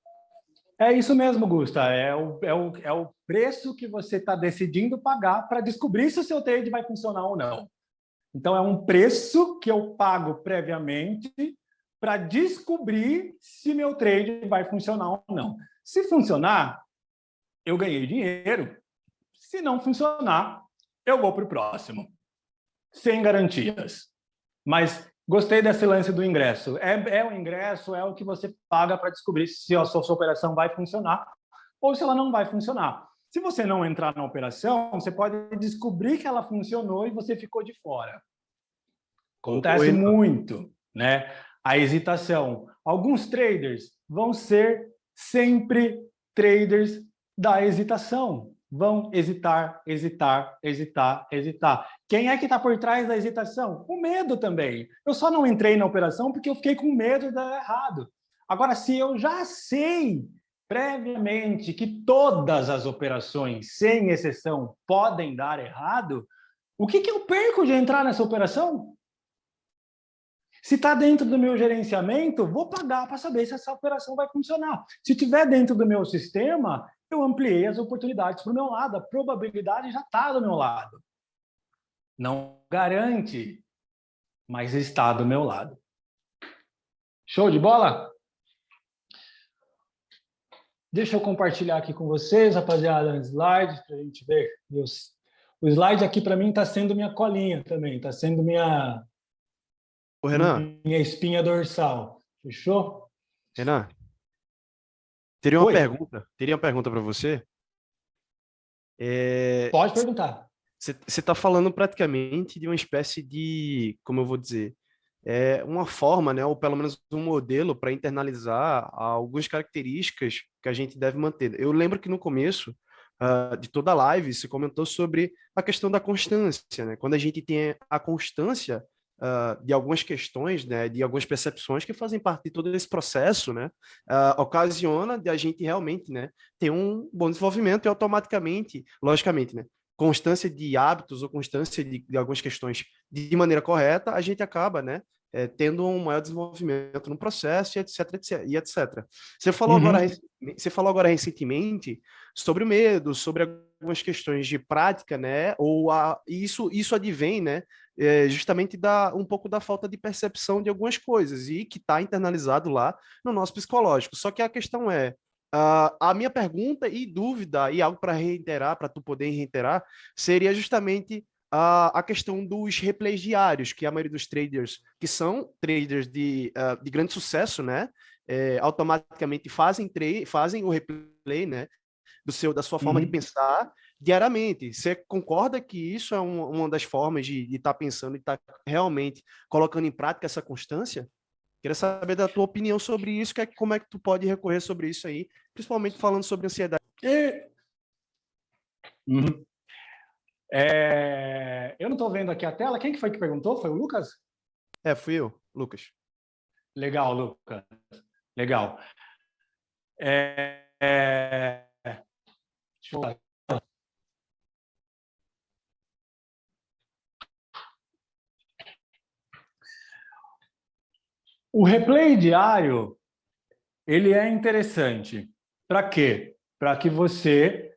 É isso mesmo, Gusta. É o preço que você está decidindo pagar para descobrir se o seu trade vai funcionar ou não. Então, é um preço que eu pago previamente para descobrir se meu trade vai funcionar ou não. Se funcionar, eu ganhei dinheiro. Se não funcionar, eu vou para o próximo. Sem garantias. Mas gostei desse lance do ingresso. O ingresso, é o que você paga para descobrir se a sua operação vai funcionar ou se ela não vai funcionar. Se você não entrar na operação, você pode descobrir que ela funcionou e você ficou de fora. Acontece muito, né? A hesitação. Alguns traders vão ser sempre traders da hesitação. Vão hesitar, hesitar, hesitar, hesitar. Quem é que está por trás da hesitação? O medo também. Eu só não entrei na operação porque eu fiquei com medo de dar errado. Agora, se eu já sei previamente que todas as operações, sem exceção, podem dar errado, o que eu perco de entrar nessa operação? Se está dentro do meu gerenciamento, vou pagar para saber se essa operação vai funcionar. Se estiver dentro do meu sistema, eu ampliei as oportunidades para o meu lado. A probabilidade já está do meu lado. Não garante, mas está do meu lado. Show de bola? Deixa eu compartilhar aqui com vocês, rapaziada, um slide para a gente ver. O slide aqui, para mim, está sendo minha colinha também. Está sendo minha... Ô, Renan. Minha espinha dorsal. Fechou? Renan. Teria uma pergunta para você. Pode perguntar. Você está falando praticamente de uma espécie de, como eu vou dizer, uma forma, né, ou pelo menos um modelo para internalizar algumas características que a gente deve manter. Eu lembro que no começo de toda a live você comentou sobre a questão da constância, né? Quando a gente tem a constância, de algumas questões, né, de algumas percepções que fazem parte de todo esse processo, né, ocasiona de a gente realmente, né, ter um bom desenvolvimento e automaticamente, logicamente, né, constância de hábitos ou constância de algumas questões de maneira correta, a gente acaba, né, tendo um maior desenvolvimento no processo, e etc, etc, e etc. Você falou agora recentemente sobre o medo, sobre algumas questões de prática, né? E isso advém, né? Justamente um pouco da falta de percepção de algumas coisas e que está internalizado lá no nosso psicológico. Só que a questão é, a minha pergunta e dúvida, e algo para reiterar, para tu poder reiterar, seria justamente a questão dos replays diários, que a maioria dos traders, que são traders de grande sucesso, né? Automaticamente fazem o replay, né? Da sua forma de pensar diariamente. Você concorda que isso é uma das formas de estar pensando e estar realmente colocando em prática essa constância? Queria saber da tua opinião sobre isso, como é que tu pode recorrer sobre isso aí, principalmente falando sobre ansiedade. Eu não estou vendo aqui a tela. Quem que foi que perguntou? Foi o Lucas? Fui eu, Lucas. Legal, Lucas. Legal. Deixa eu... O replay diário, ele é interessante. Para quê? Para que você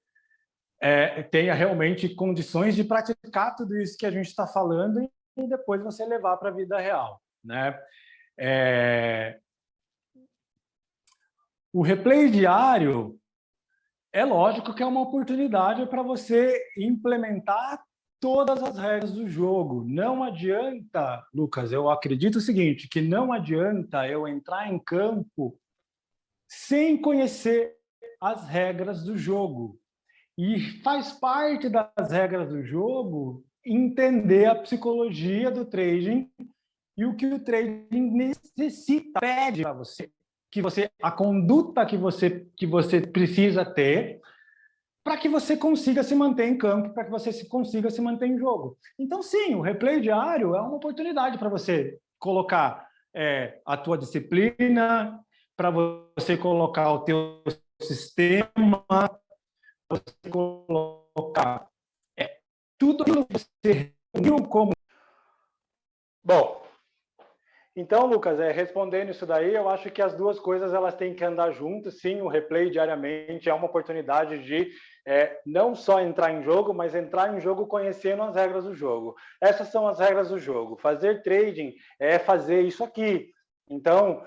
tenha realmente condições de praticar tudo isso que a gente está falando e depois você levar para a vida real, né? O replay diário, é lógico que é uma oportunidade para você implementar todas as regras do jogo. Não adianta, Lucas, eu acredito o seguinte, que não adianta eu entrar em campo sem conhecer as regras do jogo. E faz parte das regras do jogo entender a psicologia do trading e o que o trading necessita, pede para você, a conduta que você precisa ter para que você consiga se manter em campo, para que você consiga se manter em jogo. Então, sim, o replay diário é uma oportunidade para você colocar a tua disciplina, para você colocar o teu sistema, você colocar tudo aquilo que você viu como... Bom, então, Lucas, respondendo isso daí, eu acho que as duas coisas elas têm que andar juntas. Sim, o replay diariamente é uma oportunidade de não só entrar em jogo, mas entrar em jogo conhecendo as regras do jogo. Essas são as regras do jogo. Fazer trading é fazer isso aqui. Então,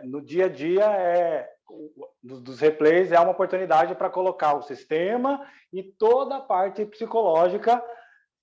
no dia a dia, dos replays, é uma oportunidade para colocar o sistema e toda a parte psicológica,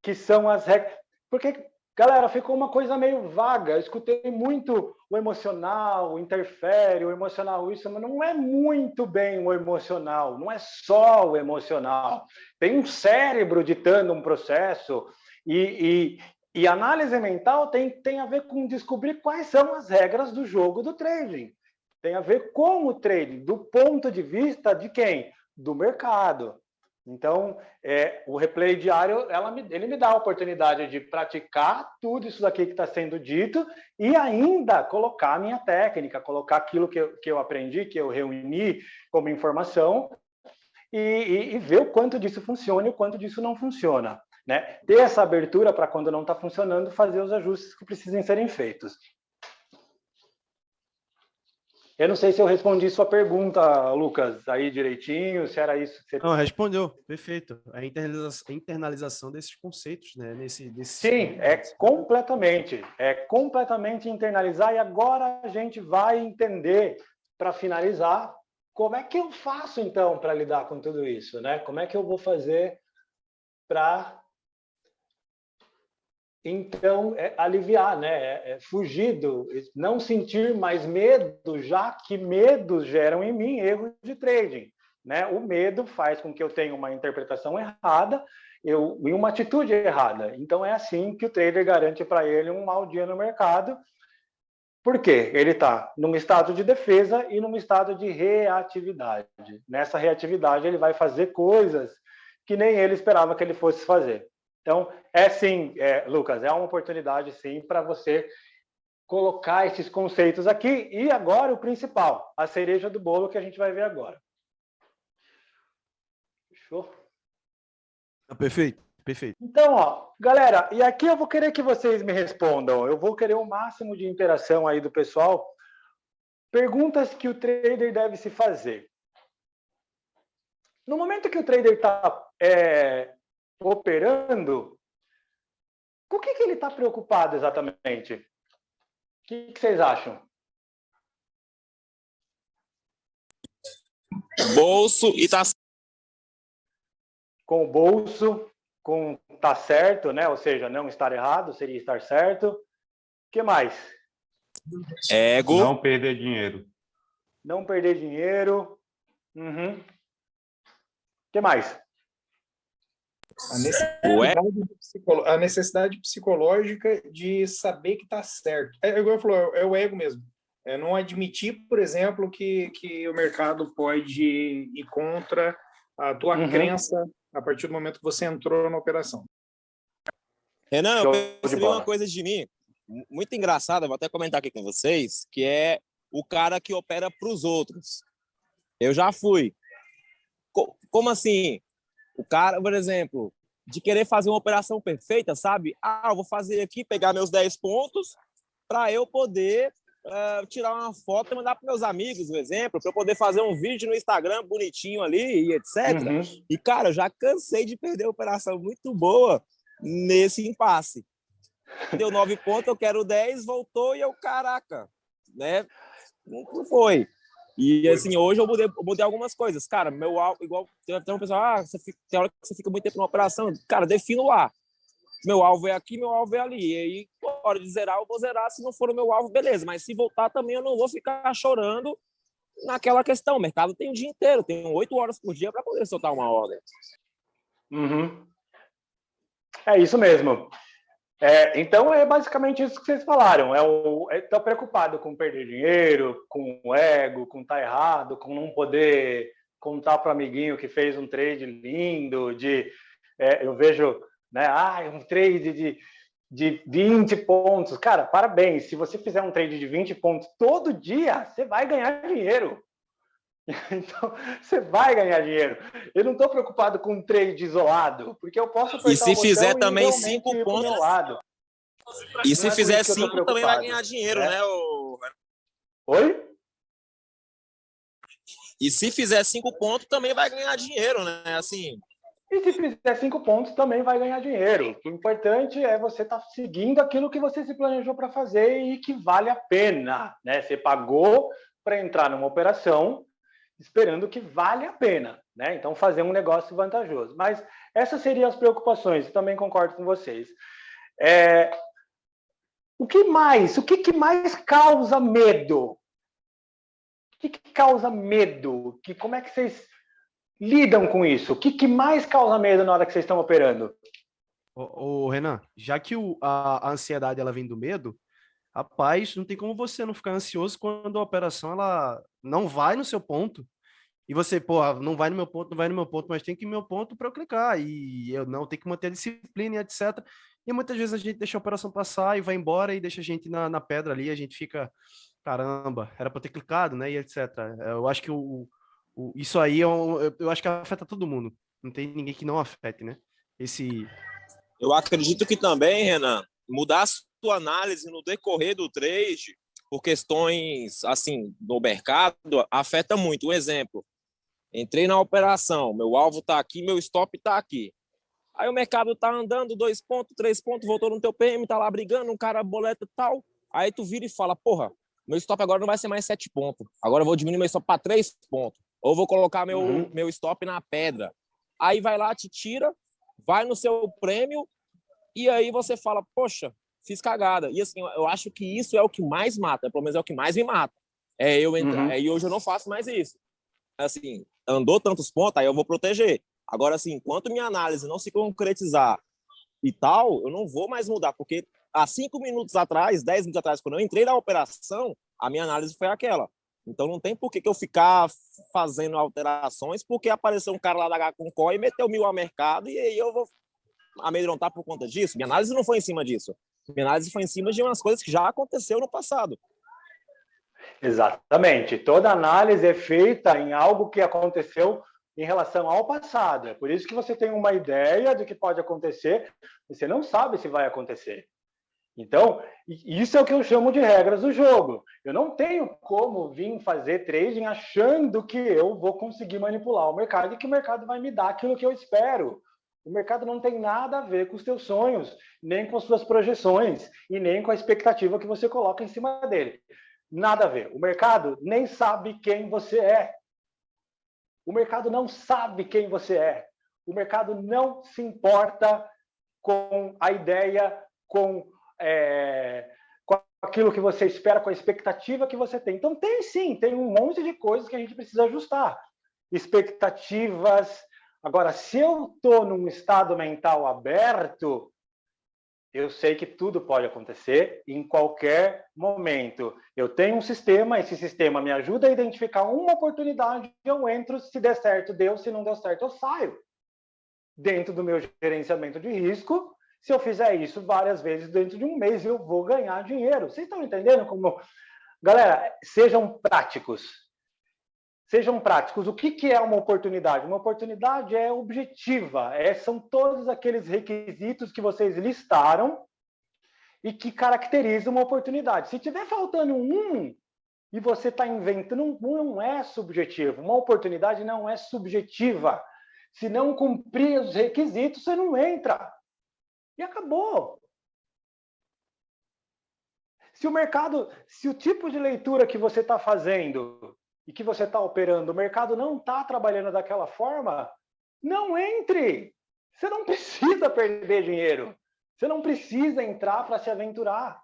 que são as regras. Porque, galera, ficou uma coisa meio vaga. Eu escutei muito o emocional, interfere, o emocional isso, mas não é muito bem o emocional, não é só o emocional. Tem um cérebro ditando um processo e análise mental tem a ver com descobrir quais são as regras do jogo do trading. Tem a ver com o trading, do ponto de vista de quem? Do mercado. Então, o replay diário, ele me dá a oportunidade de praticar tudo isso daqui que está sendo dito e ainda colocar a minha técnica, colocar aquilo que eu aprendi, que eu reuni como informação e ver o quanto disso funciona e o quanto disso não funciona, né? Ter essa abertura para quando não está funcionando, fazer os ajustes que precisem serem feitos. Eu não sei se eu respondi sua pergunta, Lucas, aí direitinho, se era isso que você... Não, respondeu, perfeito. A internalização desses conceitos, né? Sim, completamente internalizar, e agora a gente vai entender, para finalizar, como é que eu faço, então, para lidar com tudo isso, né? Como é que eu vou fazer para... Então, aliviar, né? Fugir não sentir mais medo, já que medos geram em mim erros de trading, né? O medo faz com que eu tenha uma interpretação errada e uma atitude errada. Então, é assim que o trader garante para ele um mau dia no mercado. Por quê? Ele está num estado de defesa e num estado de reatividade. Nessa reatividade, ele vai fazer coisas que nem ele esperava que ele fosse fazer. Então, sim, Lucas, é uma oportunidade, sim, para você colocar esses conceitos aqui. E agora o principal, a cereja do bolo que a gente vai ver agora. Fechou? Perfeito, perfeito. Então, galera, e aqui eu vou querer que vocês me respondam. Eu vou querer o máximo de interação aí do pessoal. Perguntas que o trader deve se fazer. No momento que o trader está operando, com o que ele está preocupado exatamente? O que vocês acham? Bolso e tá. Com o bolso, com tá certo, né? Ou seja, não estar errado, seria estar certo. O que mais? Ego. Não perder dinheiro. Não perder dinheiro. Uhum. O que mais? A necessidade psicológica de saber que está certo. Igual falou, é o ego mesmo. É não admitir, por exemplo, que o mercado pode ir contra a tua crença a partir do momento que você entrou na operação. Renan, eu percebi uma coisa de mim muito engraçada, vou até comentar aqui com vocês, que é o cara que opera para os outros. Eu já fui. Como assim? O cara, por exemplo, de querer fazer uma operação perfeita, sabe? Eu vou fazer aqui, pegar meus 10 pontos para eu poder tirar uma foto e mandar para meus amigos, um exemplo, para eu poder fazer um vídeo no Instagram bonitinho ali e etc. E, cara, eu já cansei de perder operação muito boa nesse impasse. Deu 9 pontos, eu quero 10, voltou e eu, caraca, né? Não foi. E assim, hoje eu mudei algumas coisas. Cara, meu alvo, igual tem uma pessoa, tem hora que você fica muito tempo numa operação. Cara, defino lá. Meu alvo é aqui, meu alvo é ali. E aí, na hora de zerar, eu vou zerar. Se não for o meu alvo, beleza. Mas se voltar também, eu não vou ficar chorando naquela questão. O mercado tem o dia inteiro, tem 8 horas por dia para poder soltar uma ordem. É isso mesmo. Então, é basicamente isso que vocês falaram. Tá preocupado com perder dinheiro, com o ego, com estar errado, com não poder contar para o amiguinho que fez um trade lindo, eu vejo, né, um trade de 20 pontos. Cara, parabéns. Se você fizer um trade de 20 pontos todo dia, você vai ganhar dinheiro. Então, você vai ganhar dinheiro. Eu não estou preocupado com um trade isolado, porque eu posso apertar e se fizer também 5 pontos, meu lado. E se fizer 5, também vai ganhar dinheiro, né? Oi? E se fizer 5 pontos, também vai ganhar dinheiro, né? Assim. E se fizer 5 pontos, também vai ganhar dinheiro. O importante é você estar seguindo aquilo que você se planejou para fazer e que vale a pena, né? Você pagou para entrar numa operação esperando que vale a pena, né? Então, fazer um negócio vantajoso. Mas essas seriam as preocupações, eu também concordo com vocês. O que mais causa medo? O que causa medo? Como é que vocês lidam com isso? O que mais causa medo na hora que vocês estão operando? Ô, Renan, já que a ansiedade ela vem do medo, rapaz, não tem como você não ficar ansioso quando a operação ela não vai no seu ponto. E você, não vai no meu ponto, mas tem que ir no meu ponto para eu clicar. E eu não tenho que manter a disciplina e etc. E muitas vezes a gente deixa a operação passar e vai embora e deixa a gente na pedra ali, a gente fica, caramba, era para ter clicado, né? E etc. Eu acho que isso aí eu acho que afeta todo mundo. Não tem ninguém que não afete, né? Eu acredito que também, Renan, mudar a sua análise no decorrer do trade por questões assim do mercado afeta muito. Um exemplo, entrei na operação, meu alvo está aqui, meu stop está aqui. Aí o mercado tá andando 2 pontos, 3 pontos, voltou no teu PM, tá lá brigando, um cara boleta e tal. Aí tu vira e fala, porra, meu stop agora não vai ser mais 7 pontos. Agora eu vou diminuir meu stop para 3 pontos. Ou vou colocar meu stop na pedra. Aí vai lá, te tira, vai no seu prêmio e aí você fala, poxa, fiz cagada. E assim, eu acho que isso é o que mais mata, pelo menos é o que mais me mata. Eu entrar. E hoje eu não faço mais isso. Assim, andou tantos pontos, aí eu vou proteger. Agora, assim, enquanto minha análise não se concretizar e tal, eu não vou mais mudar, porque há 5 minutos atrás, 10 minutos atrás, quando eu entrei na operação, a minha análise foi aquela. Então não tem por que eu ficar fazendo alterações, porque apareceu um cara lá da H com COI e meteu 1000 a mercado, e aí eu vou amedrontar por conta disso. Minha análise não foi em cima disso. Minha análise foi em cima de umas coisas que já aconteceu no passado. Exatamente. Toda análise é feita em algo que aconteceu em relação ao passado. É por isso que você tem uma ideia de que pode acontecer, você não sabe se vai acontecer. Então, isso é o que eu chamo de regras do jogo. Eu não tenho como vir fazer trading achando que eu vou conseguir manipular o mercado e que o mercado vai me dar aquilo que eu espero. O mercado não tem nada a ver com os teus sonhos, nem com as suas projeções e nem com a expectativa que você coloca em cima dele. Nada a ver. O mercado nem sabe quem você é. O mercado não sabe quem você é. O mercado não se importa com a ideia, com aquilo que você espera, com a expectativa que você tem. Então, tem um monte de coisas que a gente precisa ajustar. Expectativas. Agora, se eu estou num estado mental aberto, eu sei que tudo pode acontecer em qualquer momento. Eu tenho um sistema, esse sistema me ajuda a identificar uma oportunidade, eu entro, se der certo, deu, se não deu certo, eu saio. Dentro do meu gerenciamento de risco, se eu fizer isso várias vezes dentro de um mês, eu vou ganhar dinheiro. Vocês estão entendendo como... Galera, sejam práticos. Sejam práticos. O que é uma oportunidade? Uma oportunidade é objetiva. São todos aqueles requisitos que vocês listaram e que caracterizam uma oportunidade. Se tiver faltando um e você está inventando, não é subjetivo. Uma oportunidade não é subjetiva. Se não cumprir os requisitos, você não entra. E acabou. Se o tipo de leitura que você está fazendo e que você está operando, o mercado não está trabalhando daquela forma, não entre. Você não precisa perder dinheiro. Você não precisa entrar para se aventurar.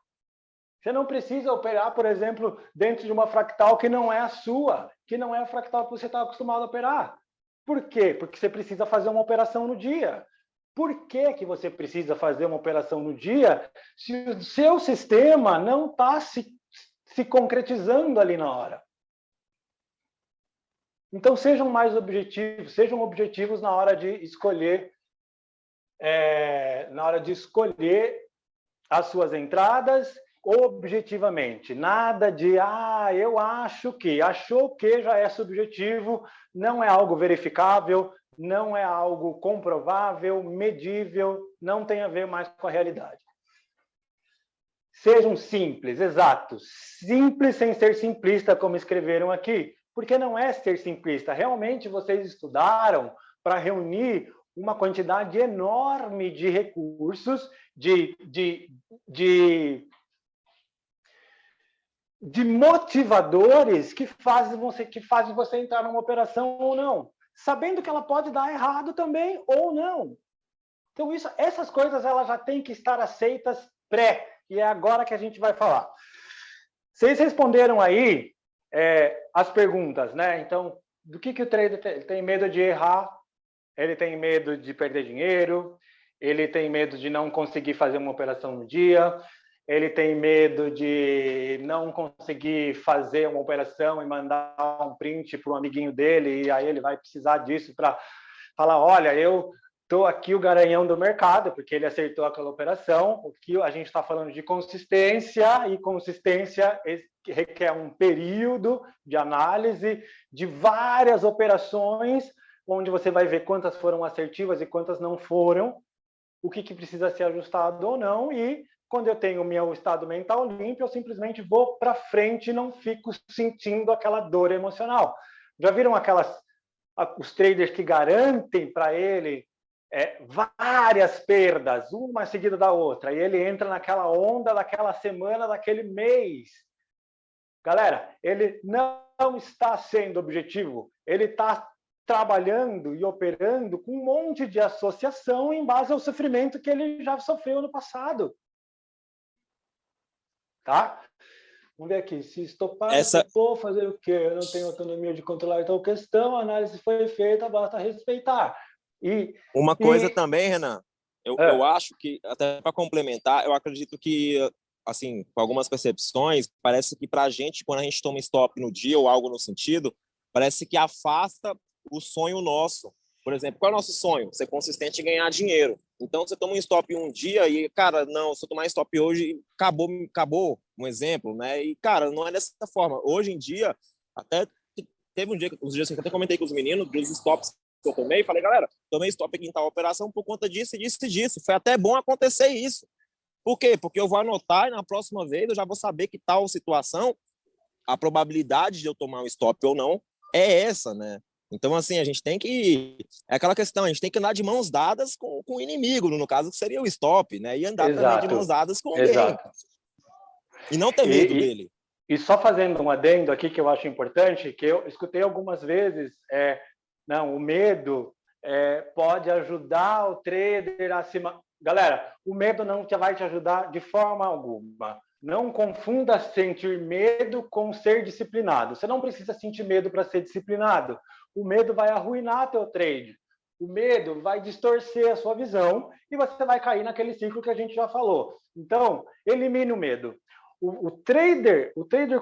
Você não precisa operar, por exemplo, dentro de uma fractal que não é a sua, que não é a fractal que você está acostumado a operar. Por quê? Porque você precisa fazer uma operação no dia. Por que você precisa fazer uma operação no dia se o seu sistema não está se concretizando ali na hora? Então, sejam mais objetivos, sejam objetivos na hora de escolher, as suas entradas objetivamente. Nada de, eu acho que, achou que já é subjetivo, não é algo verificável, não é algo comprovável, medível, não tem a ver mais com a realidade. Sejam simples, exatos. Simples sem ser simplista, como escreveram aqui. Porque não é ser simplista. Realmente vocês estudaram para reunir uma quantidade enorme de recursos, de motivadores que fazem você entrar numa operação ou não. Sabendo que ela pode dar errado também ou não. Então, essas coisas elas já têm que estar aceitas e é agora que a gente vai falar. Vocês responderam aí as perguntas, né? Então, do que o trader tem? Ele tem medo de errar, ele tem medo de perder dinheiro, ele tem medo de não conseguir fazer uma operação no dia, ele tem medo de não conseguir fazer uma operação e mandar um print para um amiguinho dele, e aí ele vai precisar disso para falar, olha, eu estou aqui o garanhão do mercado, porque ele acertou aquela operação. O que a gente está falando de consistência, e consistência requer um período de análise de várias operações, onde você vai ver quantas foram assertivas e quantas não foram, o que precisa ser ajustado ou não, e quando eu tenho o meu estado mental limpo, eu simplesmente vou para frente e não fico sentindo aquela dor emocional. Já viram os traders que garantem para ele várias perdas, uma seguida da outra, e ele entra naquela onda daquela semana, daquele mês? Galera, ele não está sendo objetivo, ele está trabalhando e operando com um monte de associação em base ao sofrimento que ele já sofreu no passado. Tá? Vamos ver aqui. Se estopar, vou fazer o quê? Eu não tenho autonomia de controlar tal questão, a análise foi feita, basta respeitar. Uma coisa também, Renan, eu acho que, até para complementar, eu acredito que, assim, com algumas percepções, parece que para a gente, quando a gente toma stop no dia ou algo no sentido, parece que afasta o sonho nosso. Por exemplo, qual é o nosso sonho? Ser consistente e ganhar dinheiro. Então, você toma um stop um dia e, cara, não, se eu tomar stop hoje, acabou, um exemplo, né? E, cara, não é dessa forma. Hoje em dia, até teve uns dias que eu até comentei com os meninos dos stops que eu tomei, falei, galera, tomei stop aqui em tal operação por conta disso e disso e disso. Foi até bom acontecer isso. Por quê? Porque eu vou anotar e na próxima vez eu já vou saber que tal situação, a probabilidade de eu tomar um stop ou não é essa, né? Então, assim, a gente tem que... É aquela questão, a gente tem que andar de mãos dadas com o inimigo, no caso, que seria o stop, né? E andar também de mãos dadas com alguém. E não ter medo dele. E só fazendo um adendo aqui que eu acho importante, que eu escutei algumas vezes, não, o medo pode ajudar o trader a se... Galera, o medo não vai te ajudar de forma alguma. Não confunda sentir medo com ser disciplinado. Você não precisa sentir medo para ser disciplinado. O medo vai arruinar teu trade. O medo vai distorcer a sua visão e você vai cair naquele ciclo que a gente já falou. Então, elimine o medo. O trader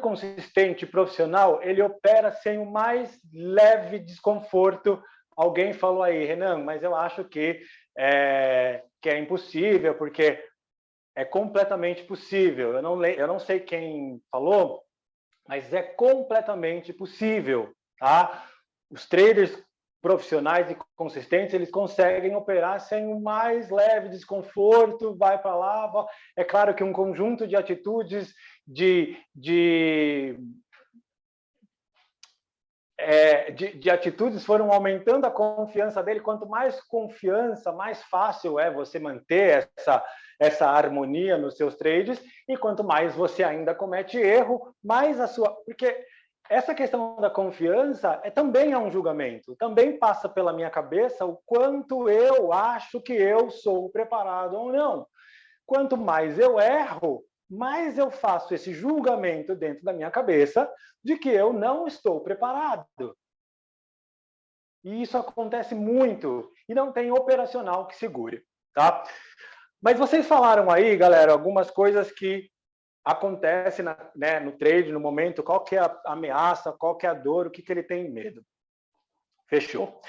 consistente profissional, ele opera sem o mais leve desconforto. Alguém falou aí, Renan, mas eu acho que é impossível, porque é completamente possível. Eu não sei quem falou, mas é completamente possível, tá? Os traders profissionais e consistentes, eles conseguem operar sem o mais leve desconforto, vai para lá. É claro que um conjunto de atitudes, de atitudes foram aumentando a confiança dele. Quanto mais confiança, mais fácil é você manter essa harmonia nos seus trades, e quanto mais você ainda comete erro, mais a sua... Porque essa questão da confiança também é um julgamento, também passa pela minha cabeça o quanto eu acho que eu sou preparado ou não. Quanto mais eu erro, mais eu faço esse julgamento dentro da minha cabeça de que eu não estou preparado. E isso acontece muito, e não tem operacional que segure, tá? Mas vocês falaram aí, galera, algumas coisas que acontecem no trade, no momento, qual que é a ameaça, qual que é a dor, o que ele tem medo. Fechou.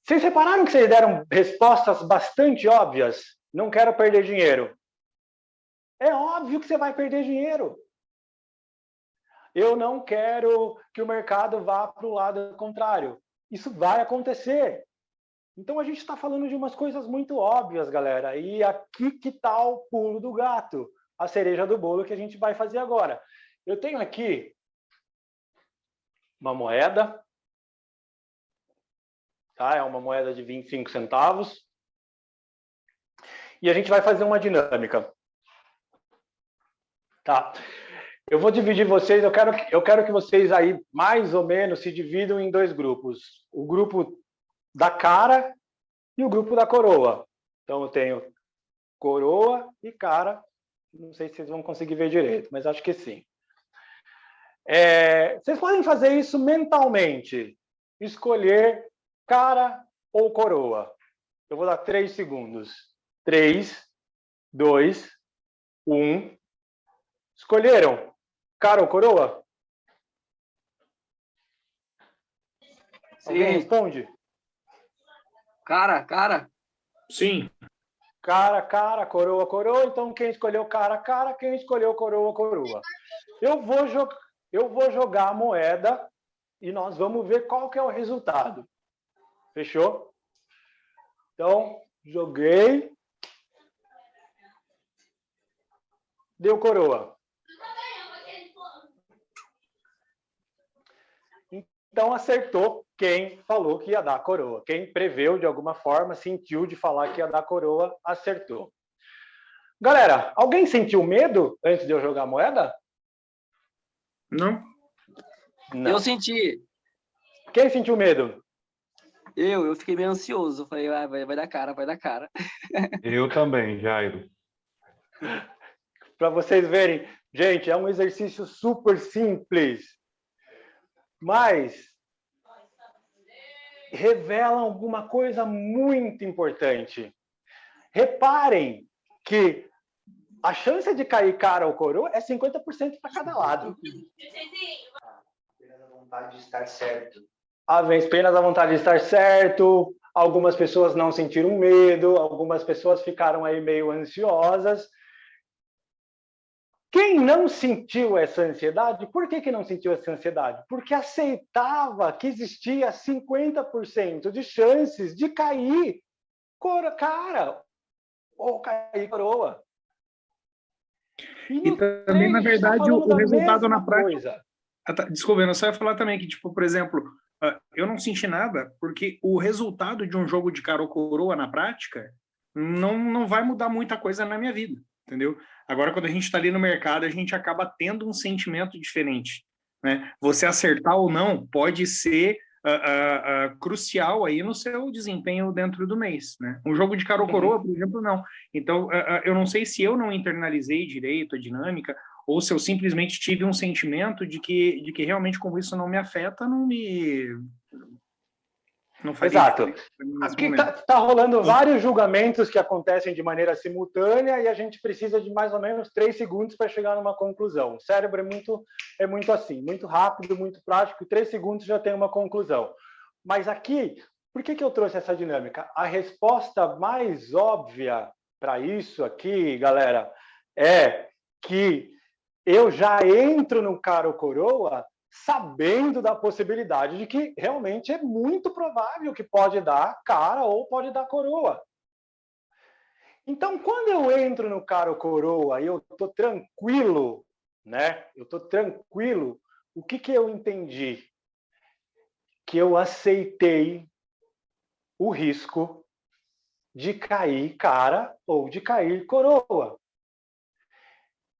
Vocês repararam que vocês deram respostas bastante óbvias? Não quero perder dinheiro. É óbvio que você vai perder dinheiro. Eu não quero que o mercado vá para o lado contrário. Isso vai acontecer. Então, a gente está falando de umas coisas muito óbvias, galera. E aqui que está o pulo do gato, a cereja do bolo que a gente vai fazer agora. Eu tenho aqui uma moeda, tá? É uma moeda de 25 centavos. E a gente vai fazer uma dinâmica. Tá? Eu vou dividir vocês, eu quero que vocês aí, mais ou menos, se dividam em dois grupos. O grupo da cara e o grupo da coroa. Então, eu tenho coroa e cara. Não sei se vocês vão conseguir ver direito, mas acho que sim. Vocês podem fazer isso mentalmente. Escolher cara ou coroa. Eu vou dar 3 segundos. 3, 2, 1. Escolheram cara ou coroa? Sim. Alguém responde? Cara. Sim. Cara, coroa. Então, quem escolheu cara, quem escolheu coroa. Eu vou jogar a moeda e nós vamos ver qual que é o resultado. Fechou? Então, joguei. Deu coroa. Então, acertou quem falou que ia dar coroa. Quem preveu, de alguma forma, sentiu de falar que ia dar coroa, acertou. Galera, alguém sentiu medo antes de eu jogar a moeda? Não? Não. Eu senti. Quem sentiu medo? Eu fiquei meio ansioso. Eu falei, vai dar cara. Eu também, Jairo. Para vocês verem, gente, é um exercício super simples. Mas revela alguma coisa muito importante. Reparem que a chance de cair cara ou coroa é 50% para cada lado. A vontade de estar certo. apenas a vontade de estar certo, algumas pessoas não sentiram medo, algumas pessoas ficaram aí meio ansiosas. Quem não sentiu essa ansiedade, por que não sentiu essa ansiedade? Porque aceitava que existia 50% de chances de cair cara ou cair coroa. E também, na verdade, o resultado na prática... Coisa. Desculpa, eu só ia falar também que, tipo, por exemplo, eu não senti nada porque o resultado de um jogo de cara ou coroa na prática não vai mudar muita coisa na minha vida, entendeu? Agora, quando a gente está ali no mercado, a gente acaba tendo um sentimento diferente, né? Você acertar ou não pode ser crucial aí no seu desempenho dentro do mês, né? Um jogo de cara ou coroa, por exemplo, não. Então, eu não sei se eu não internalizei direito a dinâmica ou se eu simplesmente tive um sentimento de que realmente, como isso não me afeta, não faz. Exato. Aqui está rolando vários julgamentos que acontecem de maneira simultânea e a gente precisa de mais ou menos 3 segundos para chegar numa conclusão. O cérebro é muito assim, muito rápido, muito prático, 3 segundos já tem uma conclusão. Mas aqui, por que eu trouxe essa dinâmica? A resposta mais óbvia para isso aqui, galera, é que eu já entro no cara ou coroa sabendo da possibilidade de que realmente é muito provável que pode dar cara ou pode dar coroa. Então, quando eu entro no cara ou coroa e eu estou tranquilo, né? Eu estou tranquilo, o que eu entendi? Que eu aceitei o risco de cair cara ou de cair coroa.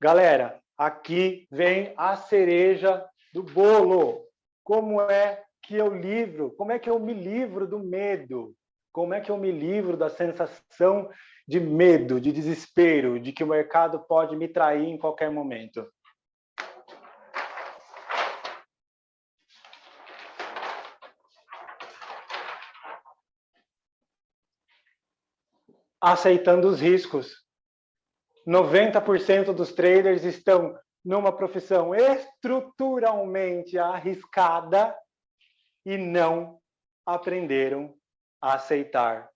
Galera, aqui vem a cereja do bolo. Como é que eu me livro do medo? Como é que eu me livro da sensação de medo, de desespero, de que o mercado pode me trair em qualquer momento? Aceitando os riscos. 90% dos traders estão numa profissão estruturalmente arriscada e não aprenderam a aceitar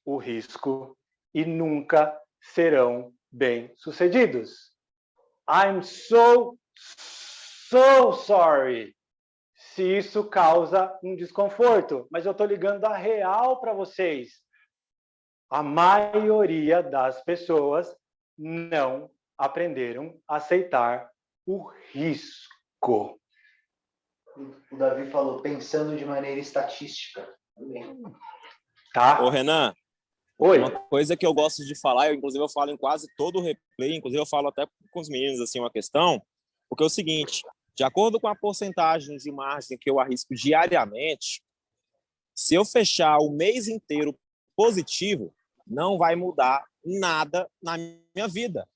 o risco e nunca serão bem-sucedidos. I'm so sorry se isso causa um desconforto, mas eu estou ligando a real para vocês. A maioria das pessoas não aprenderam a aceitar o risco. O Davi falou, pensando de maneira estatística. Tá? Ô, Renan, Oi. Uma coisa que eu gosto de falar, inclusive eu falo em quase todo o replay, inclusive eu falo até com os meninos assim, uma questão, porque é o seguinte, de acordo com a porcentagem de margem que eu arrisco diariamente, se eu fechar o mês inteiro positivo, não vai mudar nada na minha vida.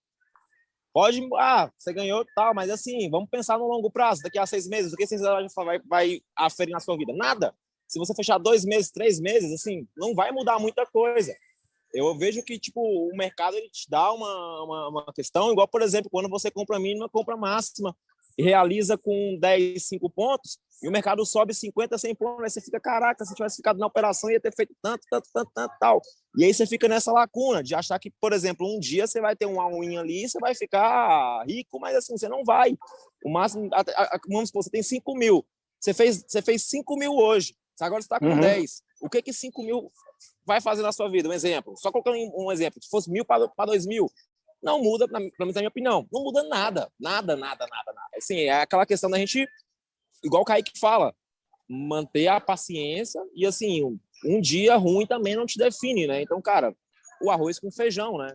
Pode, você ganhou e tal, mas assim, vamos pensar no longo prazo, daqui a 6 meses, o que você vai aferir na sua vida? Nada. Se você fechar 2 meses, 3 meses, assim, não vai mudar muita coisa. Eu vejo que, tipo, o mercado ele te dá uma questão, igual, por exemplo, quando você compra mínima, compra máxima, e realiza com 10, 5 pontos, e o mercado sobe 50, 100 pontos, aí você fica, caraca, se tivesse ficado na operação, ia ter feito tanto, tal. E aí você fica nessa lacuna de achar que, por exemplo, um dia você vai ter um all-in ali, você vai ficar rico, mas assim, você não vai. O máximo, vamos supor, você tem 5 mil, você fez 5 mil hoje, agora você está com 10. O que 5 mil vai fazer na sua vida? Um exemplo, só colocando um exemplo, se fosse 1.000 para 2.000, não muda, na minha opinião, não muda nada. Assim, é aquela questão da gente, igual o Kaique fala, manter a paciência e, assim, um dia ruim também não te define, né? Então, cara, o arroz com feijão, né?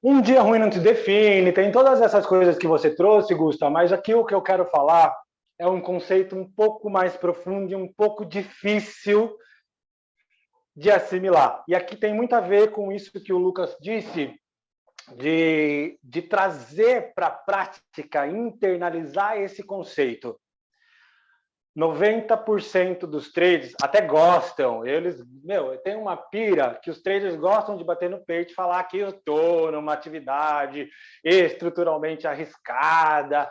Um dia ruim não te define, tem todas essas coisas que você trouxe, Gusta, mas aqui o que eu quero falar é um conceito um pouco mais profundo e um pouco difícil de assimilar. E aqui tem muito a ver com isso que o Lucas disse, de trazer para a prática, internalizar esse conceito. 90% dos traders até gostam. Eles, tem uma pira que os traders gostam de bater no peito e falar que eu estou numa atividade estruturalmente arriscada,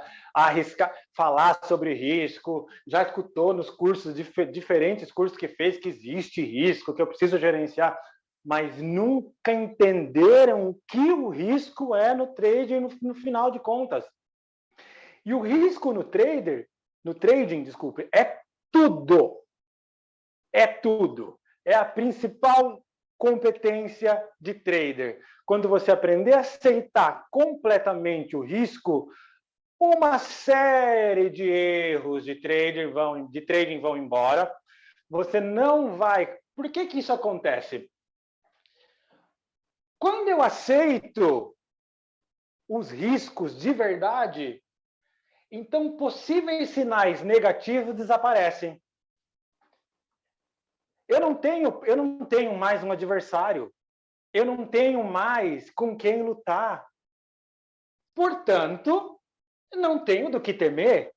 falar sobre risco. Já escutou nos cursos, diferentes cursos que fez, que existe risco, que eu preciso gerenciar, mas nunca entenderam o que o risco é no trading no final de contas. E o risco no trading, é tudo. É tudo. É a principal competência de trader. Quando você aprender a aceitar completamente o risco, uma série de erros de trading vão embora. Você não vai... Por que isso acontece? Quando eu aceito os riscos de verdade, então possíveis sinais negativos desaparecem. Eu não tenho mais um adversário. Eu não tenho mais com quem lutar. Portanto, não tenho do que temer.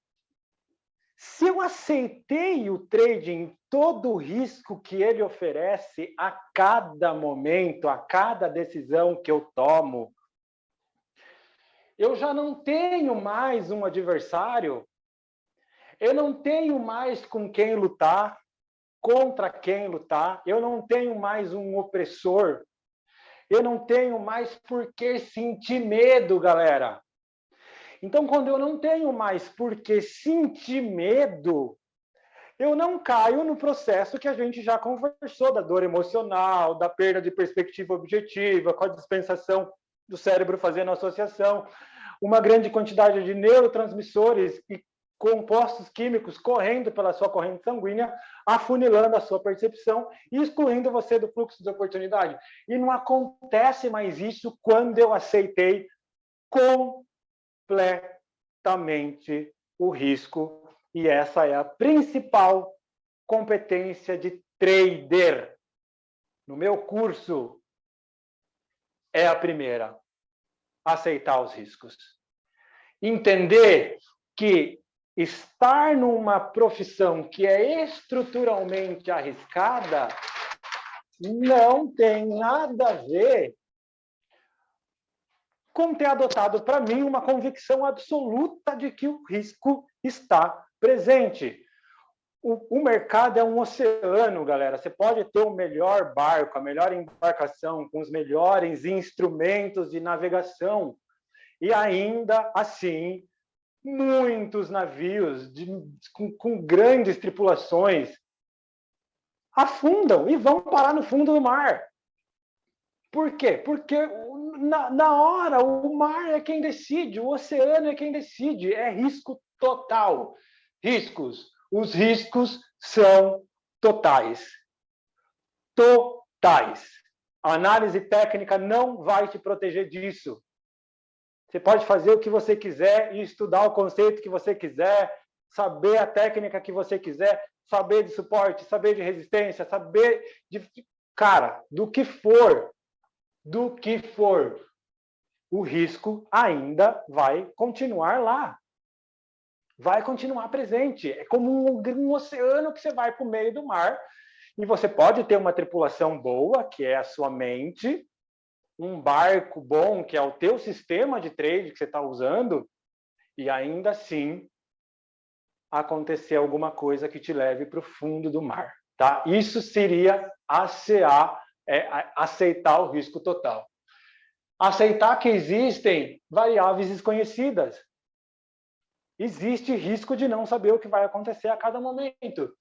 Se eu aceitei o trading, todo o risco que ele oferece a cada momento, a cada decisão que eu tomo, eu já não tenho mais um adversário, eu não tenho mais com quem lutar, contra quem lutar, eu não tenho mais um opressor, eu não tenho mais por que sentir medo, galera. Então, quando eu não tenho mais por que sentir medo, eu não caio no processo que a gente já conversou, da dor emocional, da perda de perspectiva objetiva, com a dispensação do cérebro fazendo associação, uma grande quantidade de neurotransmissores e compostos químicos correndo pela sua corrente sanguínea, afunilando a sua percepção e excluindo você do fluxo de oportunidade. E não acontece mais isso quando eu aceitei completamente o risco. E essa é a principal competência de trader. No meu curso, é a primeira. Aceitar os riscos. Entender que estar numa profissão que é estruturalmente arriscada não tem nada a ver com ter adotado, para mim, uma convicção absoluta de que o risco está presente. O mercado é um oceano, galera. Você pode ter o melhor barco, a melhor embarcação, com os melhores instrumentos de navegação, e ainda assim, muitos navios com grandes tripulações afundam e vão parar no fundo do mar. Por quê? Porque na hora o mar é quem decide, o oceano é quem decide, é risco total. Os riscos são totais. Totais. A análise técnica não vai te proteger disso. Você pode fazer o que você quiser e estudar o conceito que você quiser, saber a técnica que você quiser, saber de suporte, saber de resistência, saber de... Cara, do que for, o risco ainda vai continuar lá. Vai continuar presente. É como um oceano que você vai para o meio do mar e você pode ter uma tripulação boa, que é a sua mente, um barco bom, que é o teu sistema de trade que você está usando, e ainda assim acontecer alguma coisa que te leve para o fundo do mar. Tá? Isso seria aceitar o risco total. Aceitar que existem variáveis desconhecidas. Existe risco de não saber o que vai acontecer a cada momento.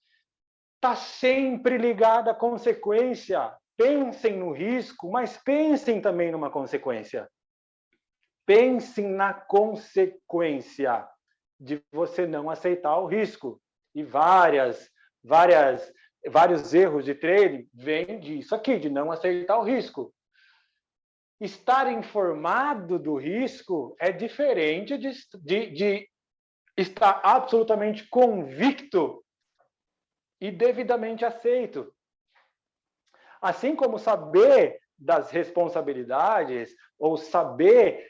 Está sempre ligado à consequência. Pensem no risco, mas pensem também numa consequência. Pensem na consequência de você não aceitar o risco. E vários erros de trading vêm disso aqui, de não aceitar o risco. Estar informado do risco é diferente de estar absolutamente convicto e devidamente aceito. Assim como saber das responsabilidades ou saber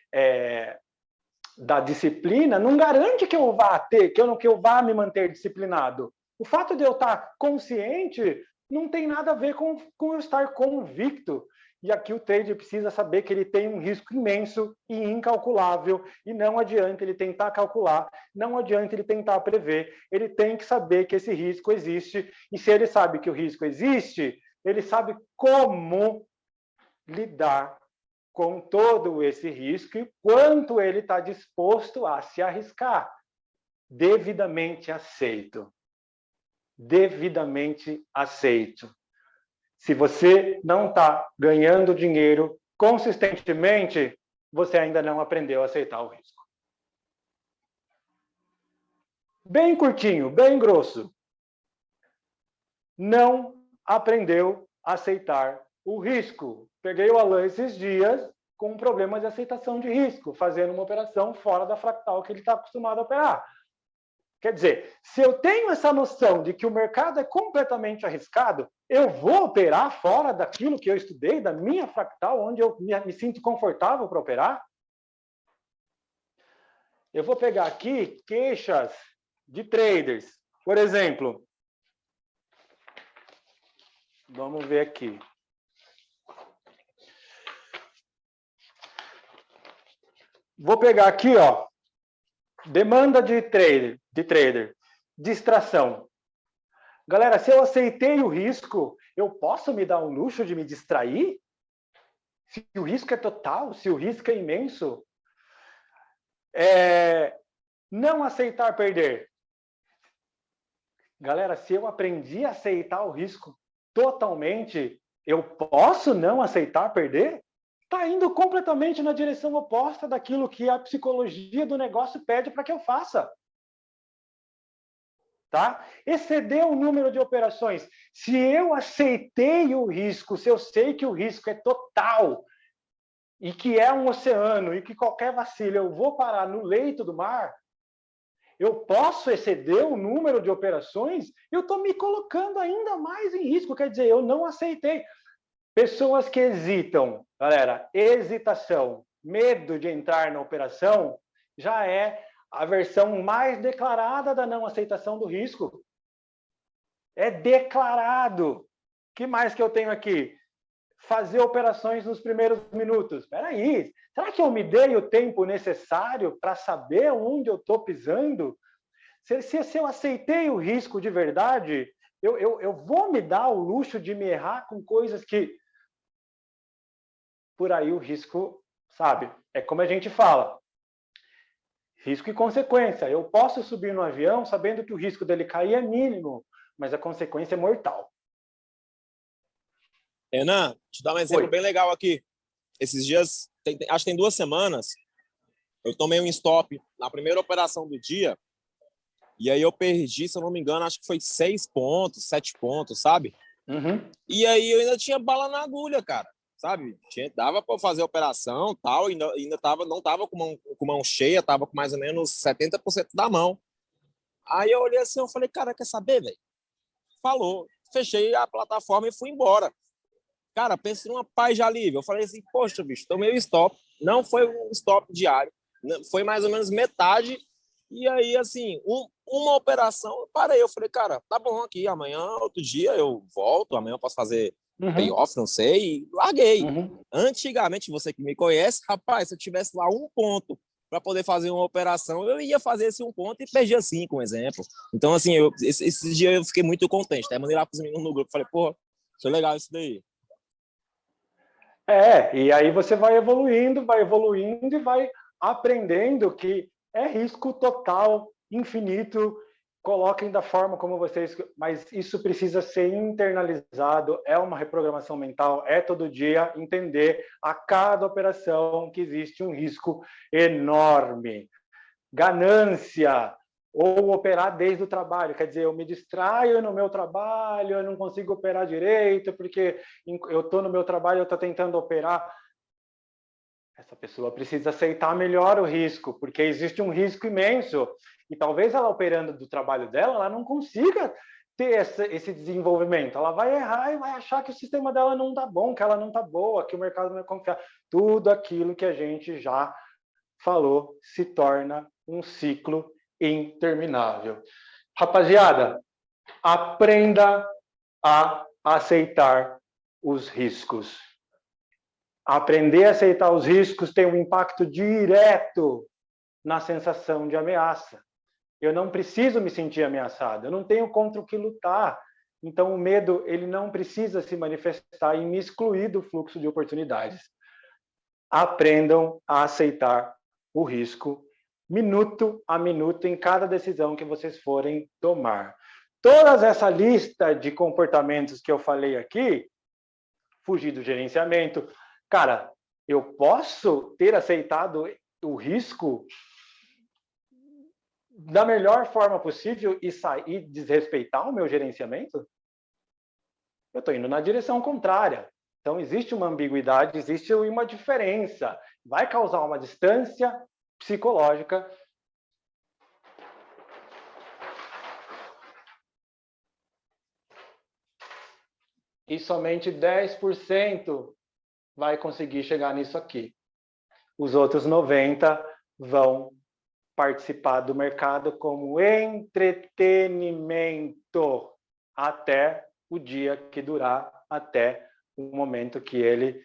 da disciplina não garante que eu vá me manter disciplinado. O fato de eu estar consciente não tem nada a ver com eu estar convicto. E aqui o trader precisa saber que ele tem um risco imenso e incalculável, e não adianta ele tentar calcular, não adianta ele tentar prever, ele tem que saber que esse risco existe, e se ele sabe que o risco existe, ele sabe como lidar com todo esse risco e quanto ele está disposto a se arriscar. Devidamente aceito. Devidamente aceito. Se você não está ganhando dinheiro consistentemente, você ainda não aprendeu a aceitar o risco. Bem curtinho, bem grosso. Não aprendeu a aceitar o risco. Peguei o Alan esses dias com um problema de aceitação de risco, fazendo uma operação fora da fractal que ele está acostumado a operar. Quer dizer, se eu tenho essa noção de que o mercado é completamente arriscado, eu vou operar fora daquilo que eu estudei, da minha fractal, onde eu me sinto confortável para operar? Eu vou pegar aqui queixas de traders. Por exemplo, vamos ver aqui. Vou pegar aqui, ó, demanda de trader, distração. Galera, se eu aceitei o risco, eu posso me dar um luxo de me distrair? Se o risco é total, se o risco é imenso? Não aceitar perder. Galera, se eu aprendi a aceitar o risco totalmente, eu posso não aceitar perder? Está indo completamente na direção oposta daquilo que a psicologia do negócio pede para que eu faça. Tá? Exceder o número de operações. Se eu aceitei o risco, se eu sei que o risco é total, e que é um oceano, e que qualquer vacilo eu vou parar no leito do mar, eu posso exceder o número de operações, eu estou me colocando ainda mais em risco. Quer dizer, eu não aceitei. Pessoas que hesitam, galera, hesitação, medo de entrar na operação, já é a versão mais declarada da não aceitação do risco. É declarado. O que mais que eu tenho aqui? Fazer operações nos primeiros minutos. Espera aí, será que eu me dei o tempo necessário para saber onde eu estou pisando? Se eu aceitei o risco de verdade, eu vou me dar o luxo de me errar com coisas que... Por aí o risco, sabe? É como a gente fala. Risco e consequência. Eu posso subir no avião sabendo que o risco dele cair é mínimo, mas a consequência é mortal. Renan, te dar um exemplo Oi. bem legal aqui. Esses dias, acho que tem 2 semanas, eu tomei um stop na primeira operação do dia, e aí eu perdi, se eu não me engano, acho que foi 6 pontos, 7 pontos, sabe? Uhum. E aí eu ainda tinha bala na agulha, cara, sabe? Dava para fazer a operação tal, ainda não tava com mão cheia, tava com mais ou menos 70% da mão. Aí eu olhei assim, eu falei, cara, quer saber, velho? Falou. Fechei a plataforma e fui embora. Cara, pensa numa paz de alívio. Eu falei assim, poxa, bicho, tomei o stop. Não foi um stop diário, foi mais ou menos metade. E aí, assim, uma operação, eu parei. Eu falei, cara, tá bom aqui, amanhã, outro dia eu volto, amanhã eu posso fazer payoff, não sei, e larguei. Antigamente, você que me conhece, rapaz, se eu tivesse lá 1 ponto para poder fazer uma operação, eu ia fazer esse 1 ponto e perdia 5, um exemplo. Então, assim, esse dia eu fiquei muito contente. Até mandei lá para os meninos no grupo, falei, pô, foi legal isso daí. E aí você vai evoluindo e vai aprendendo que é risco total, infinito. Coloquem da forma como vocês... Mas isso precisa ser internalizado, é uma reprogramação mental, é todo dia entender a cada operação que existe um risco enorme. Ganância, ou operar desde o trabalho, quer dizer, eu me distraio no meu trabalho, eu não consigo operar direito, porque eu estou no meu trabalho, eu estou tentando operar. Essa pessoa precisa aceitar melhor o risco, porque existe um risco imenso, e talvez ela operando do trabalho dela, ela não consiga ter esse desenvolvimento, ela vai errar e vai achar que o sistema dela não está bom, que ela não está boa, que o mercado não é confiável. Tudo aquilo que a gente já falou se torna um ciclo interminável. Rapaziada, Aprenda a aceitar os riscos. Aprender a aceitar os riscos tem um impacto direto na sensação de ameaça. Eu não preciso me sentir ameaçado, eu não tenho contra o que lutar. Então, o medo ele não precisa se manifestar e me excluir do fluxo de oportunidades. Aprendam a aceitar o risco, minuto a minuto, em cada decisão que vocês forem tomar. Toda essa lista de comportamentos que eu falei aqui, fugir do gerenciamento, cara, eu posso ter aceitado o risco da melhor forma possível e sair desrespeitar o meu gerenciamento? Eu estou indo na direção contrária. Então, existe uma ambiguidade, existe uma diferença. Vai causar uma distância psicológica. E somente 10% vai conseguir chegar nisso aqui. Os outros 90% vão participar do mercado como entretenimento até o dia que durar, até o momento que ele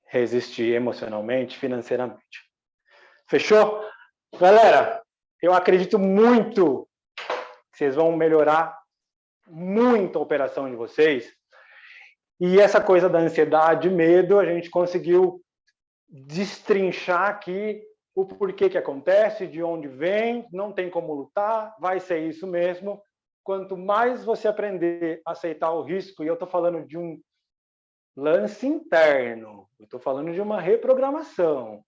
resistir emocionalmente, financeiramente. Fechou? Galera, eu acredito muito que vocês vão melhorar muito a operação de vocês. E essa coisa da ansiedade, medo, a gente conseguiu destrinchar aqui o porquê que acontece, de onde vem, não tem como lutar, vai ser isso mesmo. Quanto mais você aprender a aceitar o risco, e eu estou falando de um lance interno, eu estou falando de uma reprogramação,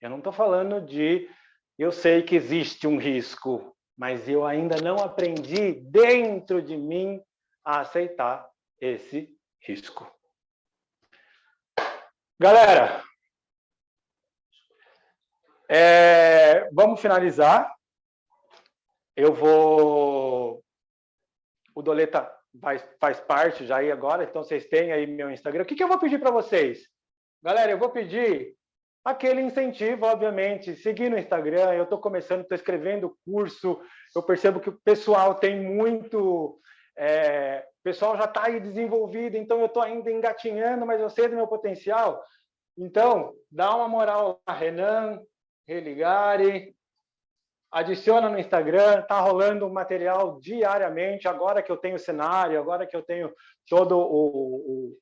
eu não estou falando de, eu sei que existe um risco, mas eu ainda não aprendi dentro de mim a aceitar esse risco. Galera, vamos finalizar. O Doleta faz parte já aí agora, então vocês têm aí meu Instagram. O que eu vou pedir para vocês? Galera, eu vou pedir aquele incentivo, obviamente, seguir no Instagram. Eu estou começando, estou escrevendo curso, eu percebo que o pessoal tem muito... o pessoal já está aí desenvolvido, então eu estou ainda engatinhando, mas eu sei do meu potencial. Então, dá uma moral a Renan Religare, adiciona no Instagram, está rolando material diariamente, agora que eu tenho cenário, agora que eu tenho todo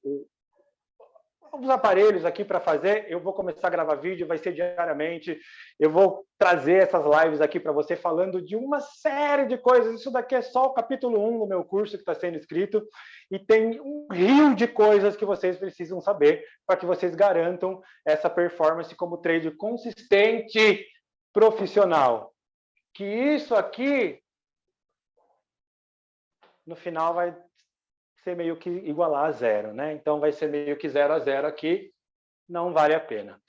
os aparelhos aqui para fazer, eu vou começar a gravar vídeo, vai ser diariamente, eu vou trazer essas lives aqui para você falando de uma série de coisas. Isso daqui é só o capítulo 1 do meu curso que está sendo escrito, e tem um rio de coisas que vocês precisam saber para que vocês garantam essa performance como trade consistente, profissional. Que isso aqui, no final, vai ser meio que igualar a zero, né? Então, vai ser meio que 0 a 0 aqui, não vale a pena.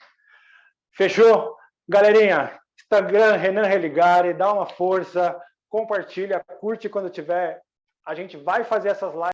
Fechou? Galerinha, Instagram, Renan Religare, dá uma força, compartilha, curte quando tiver. A gente vai fazer essas lives.